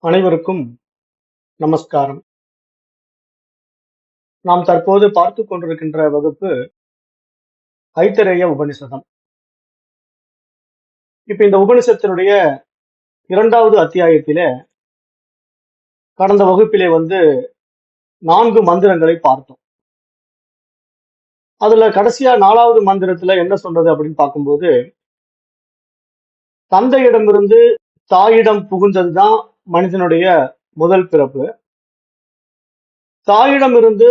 அனைவருக்கும் நமஸ்காரம். நாம் தற்போது பார்த்துக் கொண்டிருக்கின்ற வகுப்பு ஐத்தரேய உபனிஷதம். இப்ப இந்த உபனிஷத்தினுடைய 2வது அத்தியாயத்திலே கடந்த வகுப்பிலே 4 மந்திரங்களை பார்த்தோம். அதுல கடைசியா 4வது மந்திரத்துல என்ன சொன்னது அப்படின்னு பார்க்கும்போது, தந்தையிடமிருந்து தாயிடம் புகுந்ததுதான் மனிதனுடைய முதல் பிறப்பு. தாயிடமிருந்து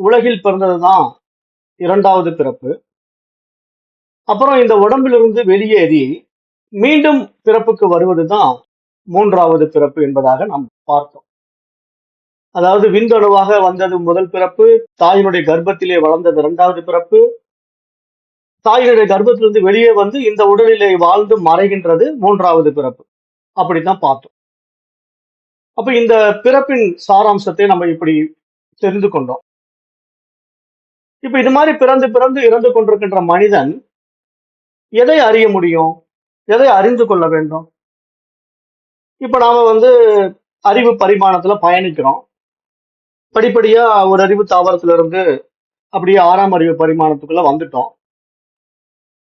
உலகில் பிறந்ததுதான் 2வது பிறப்பு. அப்புறம் இந்த உடம்பிலிருந்து வெளியேறி மீண்டும் பிறப்புக்கு வருவதுதான் 3வது பிறப்பு என்பதாக நாம் பார்த்தோம். அதாவது விந்தணுவாக வந்தது முதல் பிறப்பு, தாயினுடைய கர்ப்பத்திலே வளர்ந்தது 2வது பிறப்பு, தாயினுடைய கர்ப்பத்திலிருந்து வெளியே வந்து இந்த உடலிலே வாழ்ந்து மறைகின்றது 3வது பிறப்பு. அப்படித்தான் பார்த்தோம். அப்ப இந்த பிறப்பின் சாராம்சத்தை நம்ம இப்படி தெரிந்து கொண்டோம். இப்ப இது மாதிரி பிறந்து பிறந்து இறந்து கொண்டிருக்கின்ற மனிதன் எதை அறிய முடியும், எதை அறிந்து கொள்ள வேண்டும்? இப்ப நாம அறிவு பரிமாணத்துல பயணிக்கிறோம். படிப்படியா ஒரு அறிவு தாவரத்துல இருந்து அப்படியே 6ஆம் அறிவு பரிமாணத்துக்குள்ள வந்துட்டோம்.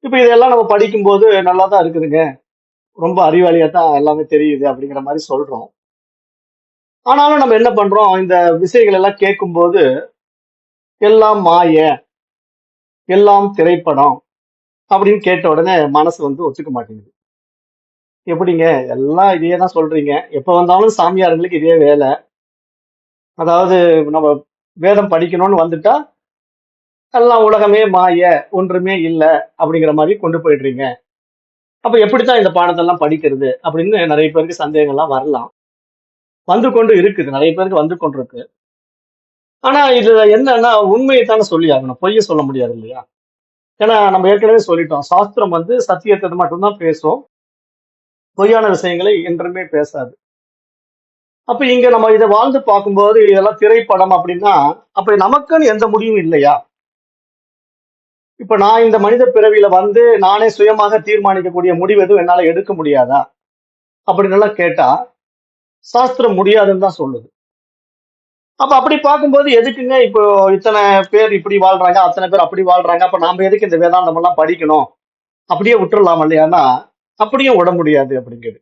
இப்ப இதெல்லாம் நம்ம படிக்கும்போது நல்லா தான் இருக்குதுங்க, ரொம்ப அறிவாளியா தான் எல்லாமே தெரியுது அப்படிங்கிற மாதிரி சொல்றோம். ஆனாலும் நம்ம என்ன பண்றோம், இந்த விஷயங்கள் எல்லாம் கேட்கும்போது எல்லாம் மாய, எல்லாம் திரைப்படம் அப்படின்னு கேட்ட உடனே மனசு ஒத்துக்க மாட்டேங்குது. எப்படிங்க, எல்லாம் இதையே தான் சொல்றீங்க, எப்ப வந்தாலும் சாமியார்களுக்கு இதே வேலை, அதாவது நம்ம வேதம் படிக்கணும்னு வந்துட்டா எல்லாம் உலகமே மாய, ஒன்றுமே இல்லை அப்படிங்கிற மாதிரி கொண்டு போயிடுறீங்க, அப்ப எப்படித்தான் இந்த பாடத்தெல்லாம் படிக்கிறது அப்படின்னு நிறைய பேருக்கு சந்தேகங்கள்லாம் வரலாம். வந்து கொண்டு இருக்குது, நிறைய பேருக்கு வந்து கொண்டு இருக்கு. ஆனா இதுல என்னன்னா, உண்மையை தானே சொல்லி ஆகணும், பொய்ய சொல்ல முடியாது இல்லையா? ஏன்னா நம்ம ஏற்கனவே சொல்லிட்டோம், சாஸ்திரம் சத்தியத்தை மட்டும்தான் பேசும், பொய்யான விஷயங்களை என்றுமே பேசாது. அப்ப இங்க நம்ம இதை வாழ்ந்து பார்க்கும்போது இதெல்லாம் திரைப்படம் அப்படின்னா, அப்ப நமக்குன்னு எந்த முடிவும் இல்லையா? இப்ப நான் இந்த மனித பிறவியில நானே சுயமாக தீர்மானிக்கக்கூடிய முடிவு எதுவும் என்னால எடுக்க முடியாதா அப்படின்னு எல்லாம் கேட்டா சாஸ்திரம் முடியாதுன்னு தான் சொல்லுது. அப்ப அப்படி பார்க்கும்போது எதுக்குங்க இப்போ இத்தனை பேர் இப்படி வாழ்றாங்க, அத்தனை பேர் அப்படி வாழ்றாங்க, அப்ப நாம எதுக்கு இந்த வேதாந்தம் எல்லாம் படிக்கணும், அப்படியே விட்டுறலாம் இல்லையானா? அப்படியும் விட முடியாது அப்படிங்கிறது.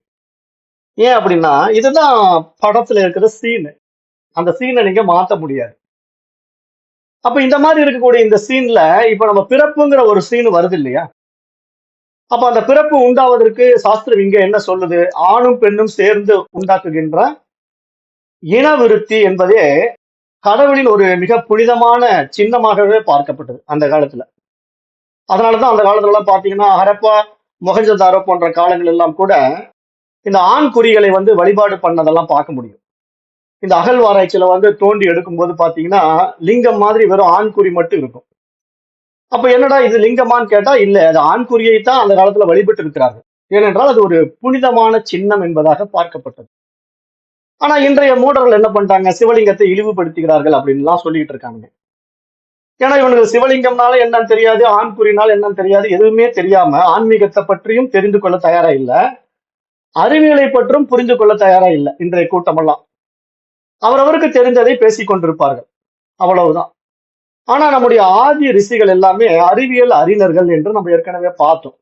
ஏன் அப்படின்னா, இதுதான் படத்துல இருக்கிற சீனு, அந்த சீனை நீங்க மாத்த முடியாது. அப்ப இந்த மாதிரி இருக்கக்கூடிய இந்த சீன்ல இப்ப நம்ம பிறப்புங்கிற ஒரு சீன் வருது இல்லையா? அப்ப அந்த பிறப்பு உண்டாவதற்கு சாஸ்திரம் இங்க என்ன சொல்லுது, ஆணும் பெண்ணும் சேர்ந்து உண்டாக்குகின்ற இனவிருத்தி என்பதே கடவுளின் ஒரு மிக புனிதமான சின்னமாகவே பார்க்கப்பட்டது அந்த காலத்துல. அதனாலதான் அந்த காலத்துல எல்லாம் பாத்தீங்கன்னா, ஹரப்பா, மொஹஞ்சதாரோ போன்ற காலங்கள் எல்லாம் கூட இந்த ஆண் குறிகளை வழிபாடு பண்ணதெல்லாம் பார்க்க முடியும். இந்த அகழ்வாராய்ச்சியில தோண்டி எடுக்கும்போது பாத்தீங்கன்னா, லிங்கம் மாதிரி வெறும் ஆண் குறி மட்டும் இருக்கும். அப்ப என்னடா இது லிங்கமான்னு கேட்டா, இல்ல, அது ஆண் குறியை தான் அந்த காலத்துல வழிபட்டு இருக்கிறார்கள். ஏனென்றால் அது ஒரு புனிதமான சின்னம் என்பதாக பார்க்கப்பட்டது. ஆனா இன்றைய மூடர்கள் என்ன பண்றாங்க, சிவலிங்கத்தை இழிவுபடுத்துகிறார்கள் அப்படின்லாம் சொல்லிட்டு இருக்காங்க. ஏன்னா இவனுக்கு சிவலிங்கம்னால என்னன்னு தெரியாது, ஆண் குறினால என்னன்னு தெரியாது, எதுவுமே தெரியாம ஆன்மீகத்தை பற்றியும் தெரிந்து கொள்ள தயாரா இல்ல, அறிவியலை பற்றும் புரிந்து கொள்ள தயாரா இல்லை இன்றைய கூட்டமெல்லாம். அவரவருக்கு தெரிந்ததை பேசிக் கொண்டிருப்பார்கள், அவ்வளவுதான். ஆனா நம்முடைய ஆதி ரிஷிகள் எல்லாமே அறிவியல் அறிஞர்கள் என்று நம்ம ஏற்கனவே பார்த்தோம்.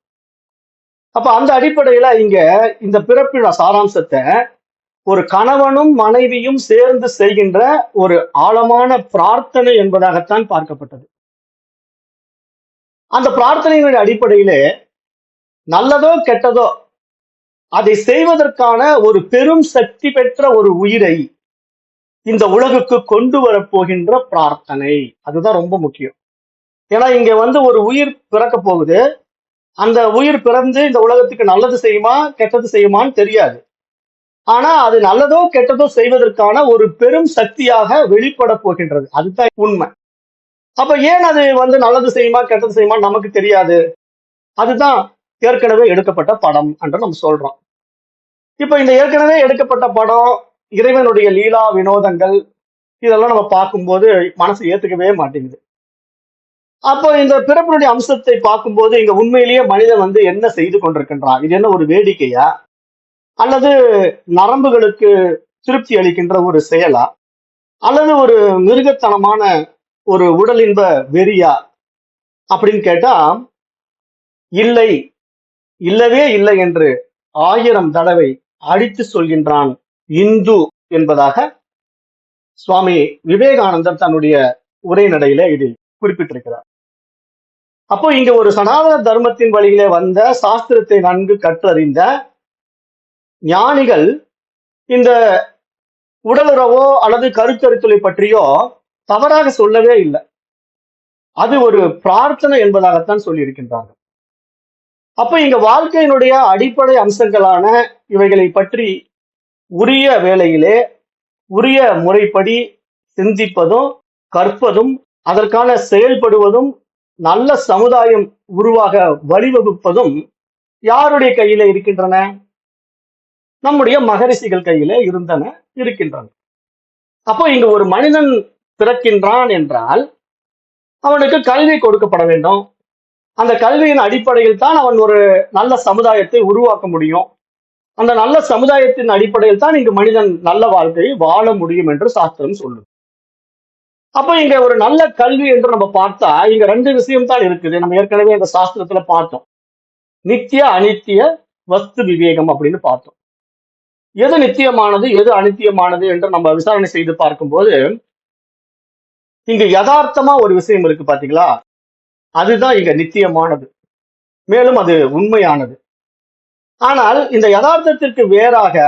அப்ப அந்த அடிப்படையில இங்க இந்த பிறப்பின் சாராம்சத்தை ஒரு கணவனும் மனைவியும் சேர்ந்து செய்கின்ற ஒரு ஆழமான பிரார்த்தனை என்பதாகத்தான் பார்க்கப்பட்டது. அந்த பிரார்த்தனையினுடைய அடிப்படையிலே நல்லதோ கெட்டதோ அதை செய்வதற்கான ஒரு பெரும் சக்தி பெற்ற ஒரு உயிரை இந்த உலகுக்கு கொண்டு வரப்போகின்ற பிரார்த்தனை, அதுதான் ரொம்ப முக்கியம். ஏன்னா இங்க ஒரு உயிர் பிறக்க போகுது, அந்த உயிர் பிறந்து இந்த உலகத்துக்கு நல்லது செய்யுமா கெட்டது செய்யுமான்னு தெரியாது. ஆனா அது நல்லதோ கெட்டதோ செய்வதற்கான ஒரு பெரும் சக்தியாக வெளிப்பட போகின்றது, அதுதான் உண்மை. அப்ப ஏன் அது நல்லது செய்யுமா கெட்டது செய்யுமா நமக்கு தெரியாது, அதுதான் ஏற்கனவே எடுக்கப்பட்ட படம் என்று நம்ம சொல்றோம். இப்ப இந்த ஏற்கனவே எடுக்கப்பட்ட படம், இறைவனுடைய லீலா வினோதங்கள், இதெல்லாம் நம்ம பார்க்கும்போது மனசு ஏத்துக்கவே மாட்டேங்குது. அப்போ இந்த பிறப்பினுடைய அம்சத்தை பார்க்கும்போது இங்க உண்மையிலேயே மனிதன் என்ன செய்து கொண்டிருக்கின்றான், இது என்ன ஒரு வேடிக்கையா, அல்லது நரம்புகளுக்கு திருப்தி அளிக்கின்ற ஒரு செயலா, அல்லது ஒரு மிருகத்தனமான ஒரு உடலின்ப வெறியா அப்படின்னு கேட்டா, இல்லை, இல்லவே இல்லை என்று 1000 தடவை அடித்து சொல்கின்றான் இந்து என்பதாக சுவாமி விவேகானந்தர் தன்னுடைய உரைநடையில இது குறிப்பிட்டிருக்கிறார். அப்போ இங்க ஒரு சனாதன தர்மத்தின் வழியிலே வந்த சாஸ்திரத்தை நன்கு கற்றறிந்த ஞானிகள் இந்த உடலுறவோ அல்லது கருத்தரித்தலை பற்றியோ தவறாக சொல்லவே இல்லை. அது ஒரு பிரார்த்தனை என்பதாகத்தான் சொல்லி இருக்கின்றார்கள். அப்ப இங்க வாழ்க்கையினுடைய அடிப்படை அம்சங்களான இவைகளை பற்றி உரிய வேளையிலே உரிய முறைப்படி சிந்திப்பதும் கற்பதும் அதற்கான செயல்படுவதும் நல்ல சமுதாயம் உருவாக வழிவகுப்பதும் யாருடைய கையில இருக்கின்றன? நம்முடைய மகரிஷிகள் கையில இருக்கின்றன. அப்போ இங்க ஒரு மனிதன் பிறக்கின்றான் என்றால் அவனுக்கு கல்வி கொடுக்கப்பட வேண்டும். அந்த கல்வியின் அடிப்படையில் தான் அவன் ஒரு நல்ல சமுதாயத்தை உருவாக்க முடியும். அந்த நல்ல சமுதாயத்தின் அடிப்படையில் தான் இங்கு மனிதன் நல்ல வாழ்க்கையை வாழ முடியும் என்று சாஸ்திரம் சொல்லுது. அப்ப இங்க ஒரு நல்ல கல்வி என்று நம்ம பார்த்தா இங்க 2 விஷயம் தான் இருக்குது. நம்ம ஏற்கனவே இந்த சாஸ்திரத்துல பார்த்தோம். நித்திய அனித்திய வஸ்து விவேகம் அப்படின்னு பார்த்தோம். எது நித்தியமானது எது அனித்தியமானது என்று நம்ம விசாரணை செய்து பார்க்கும்போது இங்க யதார்த்தமா ஒரு விஷயம் இருக்கு பாத்தீங்களா, அதுதான் இங்க நித்தியமானது, மேலும் அது உண்மையானது. ஆனால் இந்த யதார்த்தத்திற்கு வேறாக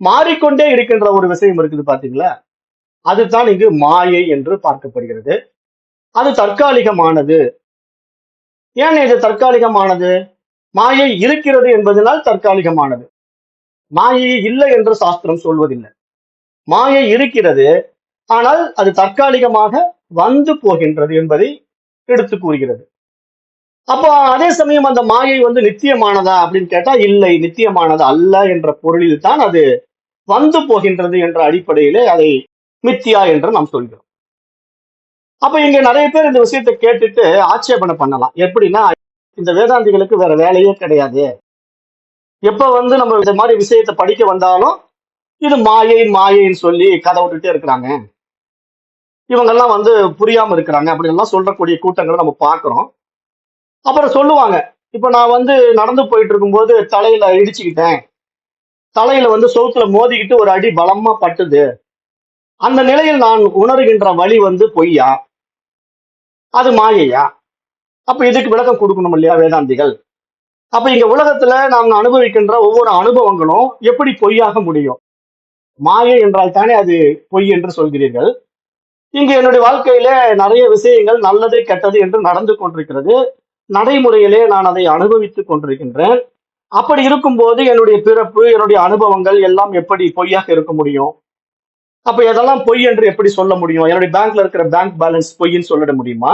மாறிக்கொண்டே இருக்கின்ற ஒரு விஷயம் இருக்குது பாத்தீங்களா, அதுதான் இங்கு மாயை என்று பார்க்கப்படுகிறது. அது தற்காலிகமானது. ஏன் இது தற்காலிகமானது? மாயை இருக்கிறது என்பதனால் தற்காலிகமானது. மாயை இல்லை என்று சாஸ்திரம் சொல்வதில்லை. மாயை இருக்கிறது, ஆனால் அது தற்காலிகமாக வந்து போகின்றது என்பதை எடுத்து கூறுகிறது. அப்போ அதே சமயம் அந்த மாயை நித்தியமானதா அப்படின்னு கேட்டா இல்லை, நித்தியமானது அல்ல என்ற பொருளில் தான் அது வந்து போகின்றது என்ற அடிப்படையிலே அதை மித்தியா என்று நாம் சொல்கிறோம். அப்ப இங்க நிறைய பேர் இந்த விஷயத்தை கேட்டுட்டு ஆட்சேபனை பண்ணலாம். எப்படின்னா, இந்த வேதாந்திகளுக்கு வேற வேலையே கிடையாது. எப்ப நம்ம இந்த மாதிரி விஷயத்தை படிக்க வந்தாலும் இது மாயை மாயைன்னு சொல்லி கதை விட்டுட்டே இருக்கிறாங்க, இவங்கெல்லாம் புரியாம இருக்கிறாங்க அப்படின்னு சொல்றக்கூடிய கூட்டங்களை நம்ம பார்க்கிறோம். அப்புறம் சொல்லுவாங்க, இப்ப நான் நடந்து போயிட்டு இருக்கும்போது தலையில இடிச்சுக்கிட்டேன், தலையில சோத்துல மோதிக்கிட்டு ஒரு அடி பலமா பட்டுது, அந்த நிலையில் நான் உணர்கின்ற வழி பொய்யா, அது மாயையா? அப்ப இதுக்கு விளக்கம் கொடுக்கணும் இல்லையா வேதாந்திகள்? அப்ப இங்க உலகத்துல நாம் அனுபவிக்கின்ற ஒவ்வொரு அனுபவங்களும் எப்படி பொய்யாக முடியும்? மாயை என்றால் தானே அது பொய் என்று சொல்கிறீர்கள். இங்க என்னுடைய வாழ்க்கையில நிறைய விஷயங்கள் நல்லது கெட்டது என்று நடந்து கொண்டிருக்கிறது. நடைமுறையிலே நான் அதை அனுபவித்துக் கொண்டிருக்கின்றேன். அப்படி இருக்கும்போது என்னுடைய பிறப்பு என்னுடைய அனுபவங்கள் எல்லாம் எப்படி பொய்யாக இருக்க முடியும்? அப்ப இதெல்லாம் பொய் என்று எப்படி சொல்ல முடியும்? என்னுடைய பேங்க்ல இருக்கிற பேங்க் பேலன்ஸ் பொய்ன்னு சொல்லிட முடியுமா?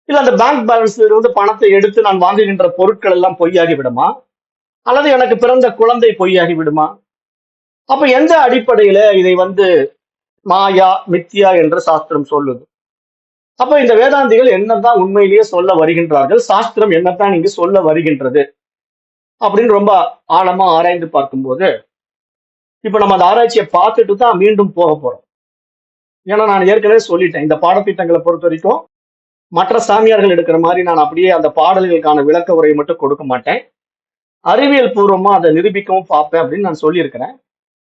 இல்ல அந்த பேங்க் பேலன்ஸ்ல இருந்து பணத்தை எடுத்து நான் வாங்குகின்ற பொருட்கள் எல்லாம் பொய்யாகி விடுமா? அல்லது எனக்கு பிறந்த குழந்தை பொய்யாகி விடுமா? அப்ப எந்த அடிப்படையில இதை மாயா மித்தியா என்று சாஸ்திரம் சொல்லுது? அப்ப இந்த வேதாந்திகள் என்னதான் உண்மையிலேயே சொல்ல வருகின்றார்கள், சாஸ்திரம் என்னத்தான் இங்கு சொல்ல வருகின்றது அப்படின்னு ரொம்ப ஆழமா ஆராய்ந்து பார்க்கும்போது, இப்ப நம்ம அந்த ஆராய்ச்சியை பார்த்துட்டு தான் மீண்டும் போக போறோம். ஏன்னா நான் ஏற்கனவே சொல்லிட்டேன், இந்த பாடத்திட்டங்களை பொறுத்த வரைக்கும் மற்ற சாமியார்கள் எடுக்கிற மாதிரி நான் அப்படியே அந்த பாடல்களுக்கான விளக்க உரையை மட்டும் கொடுக்க மாட்டேன், அறிவியல் பூர்வமா அதை நிரூபிக்கவும் பார்ப்பேன் அப்படின்னு நான் சொல்லியிருக்கிறேன்.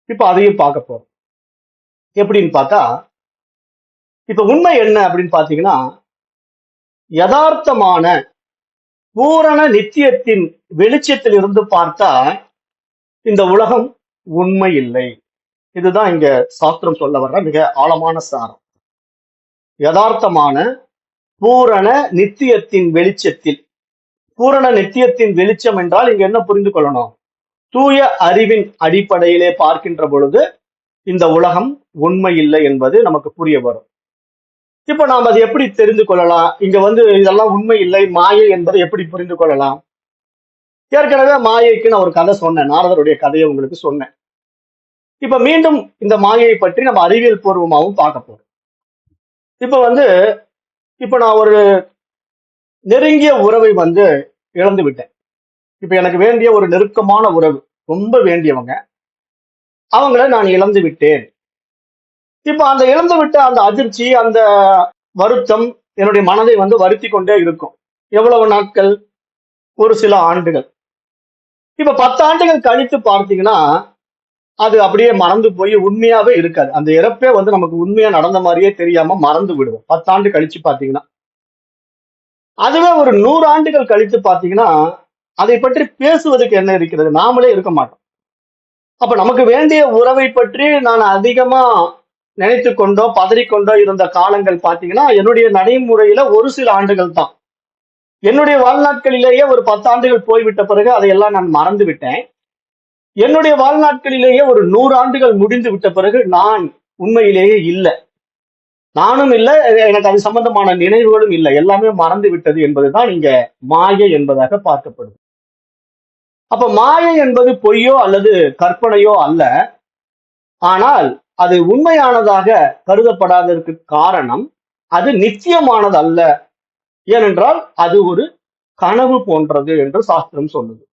இப்ப அதையும் பார்க்க போறோம். எப்படின்னு பார்த்தா, இப்ப உண்மை என்ன அப்படின்னு பாத்தீங்கன்னா, யதார்த்தமான பூரண நித்தியத்தின் வெளிச்சத்தில் இருந்து பார்த்தா இந்த உலகம் உண்மை இல்லை. இதுதான் இங்க சாஸ்திரம் சொல்ல வர்ற மிக ஆழமான சாரம். யதார்த்தமான பூரண நித்தியத்தின் வெளிச்சத்தில், பூரண நித்தியத்தின் வெளிச்சம் என்றால் இங்க என்ன புரிந்து கொள்ளணும்? தூய அறிவின் அடிப்படையிலே பார்க்கின்ற பொழுது இந்த உலகம் உண்மை இல்லை என்பது நமக்கு புரிய வரும். இப்ப நாம் அதை எப்படி தெரிந்து கொள்ளலாம்? இங்க இதெல்லாம் உண்மை இல்லை மாயை என்பதை எப்படி புரிந்து கொள்ளலாம்? ஏற்கனவே மாயைக்கு நான் ஒரு கதை சொன்னேன், நாரதருடைய கதையை உங்களுக்கு சொன்னேன். இப்ப மீண்டும் இந்த மாயையை பற்றி நம்ம அறிவியல் பூர்வமாகவும் பார்க்க போறோம். இப்ப நான் ஒரு நெருங்கிய உறவை இழந்து விட்டேன். இப்ப எனக்கு வேண்டிய ஒரு நெருக்கமான உறவு, ரொம்ப வேண்டியவங்க, அவங்கள நான் இழந்து விட்டேன். இப்ப அந்த இழந்து விட்ட அந்த அதிர்ச்சி, அந்த வருத்தம் என்னுடைய மனதை வந்து வருத்தி கொண்டே இருக்கும். எவ்வளவு நாட்கள்? ஒரு சில ஆண்டுகள். இப்ப 10 ஆண்டுகள் கழித்து பார்த்தீங்கன்னா, அது அப்படியே மறந்து போய் உண்மையாவே இருக்காது. அந்த இறப்பே வந்து நமக்கு உண்மையா நடந்த மாரியே தெரியாம மறந்து விடுவோம். 10 ஆண்டு கழிச்சு பார்த்தீங்கன்னா. அதுவே ஒரு 100 ஆண்டுகள் கழித்து பார்த்தீங்கன்னா, அதை பற்றி பேசுவதற்கு என்ன இருக்கிறது? நாமளே இருக்க மாட்டோம். அப்ப நமக்கு வேண்டிய உறவை பற்றி நான் அதிகமா நினைத்துக் கொண்டோ, பதறிக்கொண்டோ இருந்த காலங்கள் பார்த்தீங்கன்னா, என்னுடைய நடைமுறையில ஒரு சில ஆண்டுகள் தான். என்னுடைய வாழ்நாட்களிலேயே ஒரு 10 ஆண்டுகள் போய்விட்ட பிறகு அதையெல்லாம் நான் மறந்து விட்டேன். என்னுடைய வாழ்நாட்களிலேயே ஒரு 100 ஆண்டுகள் முடிந்து விட்ட பிறகு நான் உண்மையிலேயே இல்ல. நானும் இல்ல, எனக்கு அது சம்பந்தமான நினைவுகளும் இல்ல. எல்லாமே மறந்து விட்டது என்பதுதான் இங்க மாயை என்பதாக பார்க்கப்படுது. அப்ப மாயை என்பது பொய்யோ அல்லது கற்பனையோ அல்ல. ஆனால் அது உண்மையானதாக கருதப்படாததற்கு காரணம், அது நித்தியமானது அல்ல. ஏனென்றால் அது ஒரு கனவு போன்றது என்று சாஸ்திரம் சொல்லுது.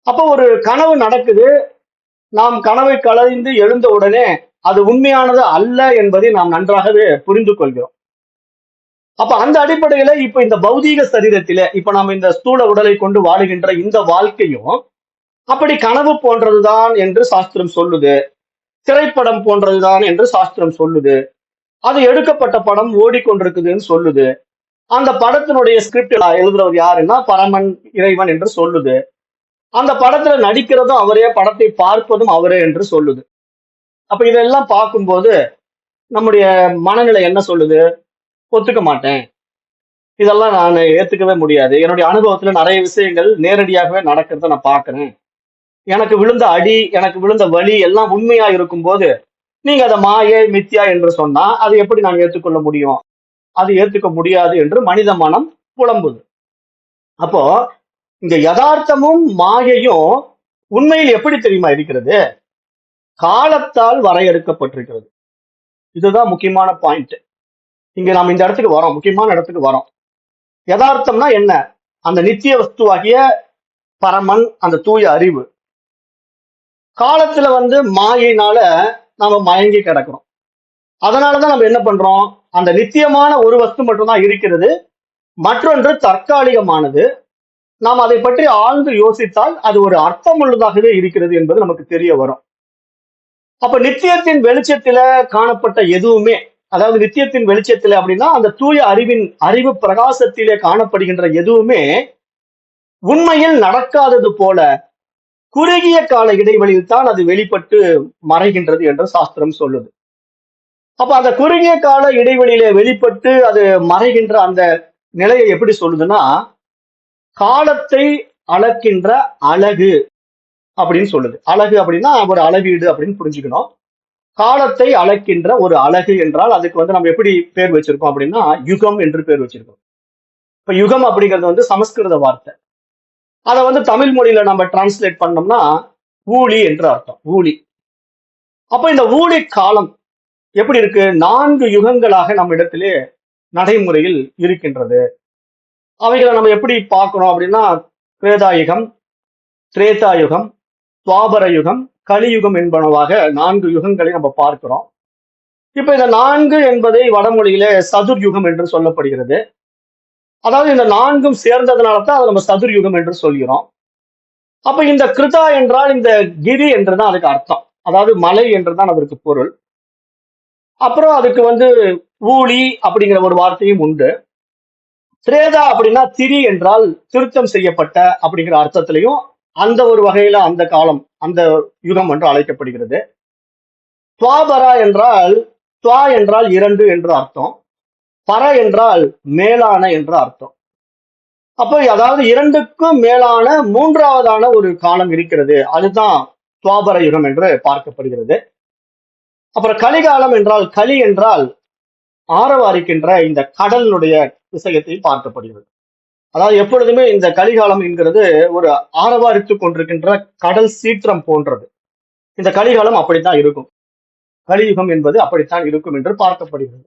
அப்ப ஒரு கனவு நடக்குது. நாம் கனவை கலைந்து எழுந்த உடனே அது உண்மையானது அல்ல என்பதை நாம் நன்றாகவே புரிந்து கொள்கிறோம். அப்ப அந்த அடிப்படையில இப்ப இந்த பௌதீக சரீரத்திலே இப்ப நாம் இந்த ஸ்தூல உடலை கொண்டு வாழுகின்ற இந்த வாழ்க்கையும் அப்படி கனவு போன்றதுதான் என்று சாஸ்திரம் சொல்லுது. திரைப்படம் போன்றதுதான் என்று சாஸ்திரம் சொல்லுது. அது எடுக்கப்பட்ட படம் ஓடிக்கொண்டிருக்குதுன்னு சொல்லுது. அந்த படத்தினுடைய ஸ்கிரிப்ட் எழுதுறவர் யாருன்னா பரமன் இறைவன் என்று சொல்லுது. அந்த படத்துல நடிக்கிறதும் அவரே, படத்தை பார்ப்பதும் அவரே என்று சொல்லுது. அப்ப இதெல்லாம் பார்க்கும்போது நம்முடைய மனநிலை என்ன சொல்லுது? ஒத்துக்க மாட்டேன். இதெல்லாம் நான் ஏத்துக்கவே முடியாது. என்னுடைய அனுபவத்துல நிறைய விஷயங்கள் நேரடியாகவே நடக்கிறத நான் பார்க்கிறேன். எனக்கு விழுந்த அடி, எனக்கு விழுந்த வலி எல்லாம் உண்மையா இருக்கும்போது, நீங்க அத மாயை, மித்யா என்று சொன்னா, அது எப்படி நான் ஏத்துக்கொள்ள முடியும்? அது ஏத்துக்க முடியாது என்று மனித மனம் புலம்புது. அப்போ இங்க யதார்த்தமும் மாயையும் உண்மையில் எப்படி தெரியுமா இருக்கிறது? காலத்தால் வரையறுக்கப்பட்டிருக்கிறது. இதுதான் முக்கியமான பாயிண்ட். இங்க நாம் இந்த இடத்துக்கு வரோம், முக்கியமான இடத்துக்கு வரோம். யதார்த்தம்னா என்ன? அந்த நித்திய வஸ்துவாகிய பரமன், அந்த தூய அறிவு. காலத்துல வந்து மாயினால நாம மயங்கி கிடக்கிறோம். அதனாலதான் நம்ம என்ன பண்றோம்? அந்த நித்தியமான ஒரு வஸ்து மட்டும்தான் இருக்கிறது. மற்றொன்று தற்காலிகமானது. நாம் அதை பற்றி ஆழ்ந்து யோசித்தால் அது ஒரு அர்த்தமுள்ளதாகவே இருக்கிறது என்பது நமக்கு தெரிய வரும். அப்ப நித்தியத்தின் வெளிச்சத்தில காணப்பட்ட எதுவுமே, அதாவது நித்தியத்தின் வெளிச்சத்தில அப்படின்னா அந்த தூய அறிவு பிரகாசத்திலே காணப்படுகின்ற எதுவுமே உண்மையில் நடக்காதது போல குறுகிய கால இடைவெளியில் தான் அது வெளிப்பட்டு மறைகின்றது என்று சாஸ்திரம் சொல்லுது. அப்ப அந்த குறுகிய கால இடைவெளியில வெளிப்பட்டு அது மறைகின்ற அந்த நிலையை எப்படி சொல்லுதுன்னா, காலத்தை அளக்கின்ற அழகு அப்படின்னு சொல்லுது. அழகு அப்படின்னா ஒரு அளவீடு அப்படின்னு புரிஞ்சுக்கணும். காலத்தை அளக்கின்ற ஒரு அழகு என்றால் அதுக்கு வந்து நம்ம எப்படி பேர் வச்சிருக்கோம் அப்படின்னா யுகம் என்று பேர் வச்சிருக்கோம். இப்ப யுகம் அப்படிங்கிறது வந்து சமஸ்கிருத வார்த்தை. அதை வந்து தமிழ் மொழியில நம்ம டிரான்ஸ்லேட் பண்ணோம்னா ஊழி என்று அர்த்தம். ஊழி. அப்ப இந்த ஊழி காலம் எப்படி இருக்கு? 4 யுகங்களாக நம்ம இடத்திலே நடைமுறையில் இருக்கின்றது. அவைகளை நம்ம எப்படி பார்க்கிறோம் அப்படின்னா கிரேதாயுகம், திரேதாயுகம், துவாபர யுகம், கலியுகம் என்பனவாக 4 யுகங்களை நம்ம பார்க்கிறோம். இப்ப இந்த 4 என்பதை வடமொழியில சதுர் யுகம் என்று சொல்லப்படுகிறது. அதாவது இந்த 4ம் சேர்ந்ததுனால தான் அதை நம்ம சதுர் யுகம் என்று சொல்கிறோம். அப்ப இந்த கிருதா என்றால் இந்த கிரி என்றுதான் அதுக்கு அர்த்தம். அதாவது மலை என்றுதான் அதற்கு பொருள். அப்புறம் அதுக்கு வந்து ஊழி அப்படிங்கிற ஒரு வார்த்தையும் உண்டு. திரேதா அப்படின்னா திரி என்றால் திருத்தம் செய்யப்பட்ட அப்படிங்கிற அர்த்தத்திலையும் அந்த ஒரு வகையில அந்த காலம், அந்த யுகம் என்று அழைக்கப்படுகிறது. துவாபரா என்றால், துவா என்றால் 2 என்று அர்த்தம். பர என்றால் மேலான என்று அர்த்தம். அப்போ அதாவது 2க்கும் மேலான 3வதான ஒரு காலம் இருக்கிறது. அதுதான் துவாபர யுகம் என்று பார்க்கப்படுகிறது. அப்புறம் கலிகாலம் என்றால், கலி என்றால் ஆரவாரிக்கின்ற இந்த கடலினுடைய விஷயத்தை பார்க்கப்படுகிறது. அதாவது எப்பொழுதுமே இந்த கலிகாலம் என்கிறது ஒரு ஆரவாரித்துக் கொண்டிருக்கின்ற கடல் சீற்றம் போன்றது. இந்த கலிகாலம் அப்படித்தான் இருக்கும். கலியுகம் என்பது அப்படித்தான் இருக்கும் என்று பார்க்கப்படுகிறது.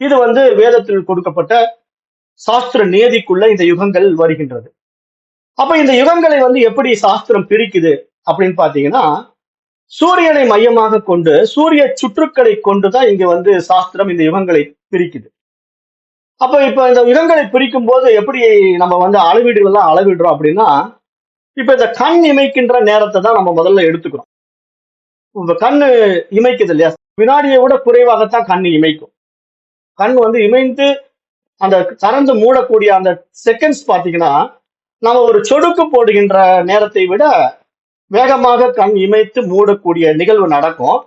இது வந்து வேதத்தில் கொடுக்கப்பட்ட சாஸ்திர நியதிக்குள்ள இந்த யுகங்கள் வருகின்றது. அப்ப இந்த யுகங்களை வந்து எப்படி சாஸ்திரம் பிரிக்குது அப்படின்னு பாத்தீங்கன்னா, சூரியனை மையமாக கொண்டு சூரிய சுற்றுக்களை கொண்டுதான் இங்க வந்து சாஸ்திரம் இந்த யுகங்களை பிரிக்குது. அப்ப இப்ப இந்த யுகங்களை பிரிக்கும் போது எப்படி நம்ம வந்து அளவீடுகள் எல்லாம் அளவிடுறோம் அப்படின்னா, இப்ப இந்த கண் இமைக்கின்ற நேரத்தை தான் நம்ம முதல்ல எடுத்துக்கிறோம். இப்ப கண்ணு இமைக்குது இல்லையா, வினாடியை விட குறைவாகத்தான் கண் இமைக்கும். கண் வந்து இமைந்து அந்த திறந்து மூடக்கூடிய அந்த செகண்ட்ஸ் பாத்தீங்கன்னா, நம்ம ஒரு சொடுக்கு போடுகின்ற நேரத்தை விட வேகமாக கண் இமைத்து மூடக்கூடிய நிகழ்வு நடக்கும்.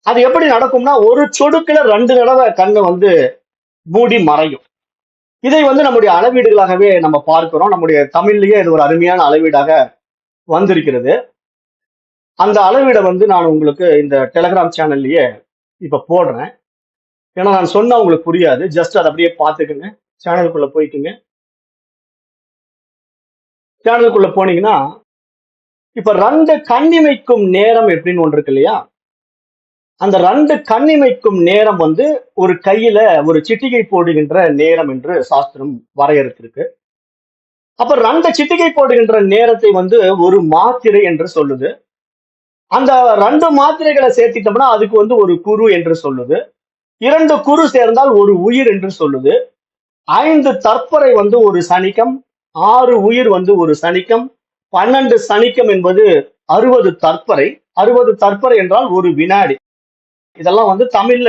அது எப்படி நடக்கும்னா, ஒரு சொடுக்குல 2 தடவை கண்ணு வந்து மூடி மறையும். இதை வந்து நம்முடைய அளவீடுகளாகவே நம்ம பார்க்கிறோம். நம்முடைய தமிழ்லயே இது ஒரு அருமையான அளவீடாக வந்திருக்கிறது. அந்த அளவீடை வந்து நான் உங்களுக்கு இந்த டெலகிராம் சேனல்லயே இப்ப போடுறேன். ஏன்னா நான் சொன்னா உங்களுக்கு புரியாது. ஜஸ்ட் அதை அப்படியே பார்த்துக்குங்க. சேனலுக்குள்ள போய்க்குங்க. சேனலுக்குள்ள போனீங்கன்னா, இப்ப 2 கண்ணிமைக்கும் நேரம் எப்படின்னு ஒன்று இருக்கு இல்லையா, அந்த 2 கண்ணிமைக்கும் நேரம் வந்து ஒரு கையில ஒரு சிட்டிகை போடுகின்ற நேரம் என்று சாஸ்திரம் வரையறுத்திருக்கு. அப்ப 2 சிட்டிகை போடுகின்ற நேரத்தை வந்து ஒரு மாத்திரை என்று சொல்லுது. அந்த 2 மாத்திரைகளை சேர்த்திட்டோம்னா அதுக்கு வந்து ஒரு குரு என்று சொல்லுது. 2 குரு சேர்ந்தால் ஒரு உயிர் என்று சொல்லுது. 5 தற்பரை வந்து ஒரு சனிக்கம், 6 உயிர் வந்து ஒரு சனிக்கம், 12 சனிக்கம் என்பது 60 தற்பரை. 60 தற்பரை என்றால் ஒரு வினாடி. இதெல்லாம் வந்து தமிழ்ல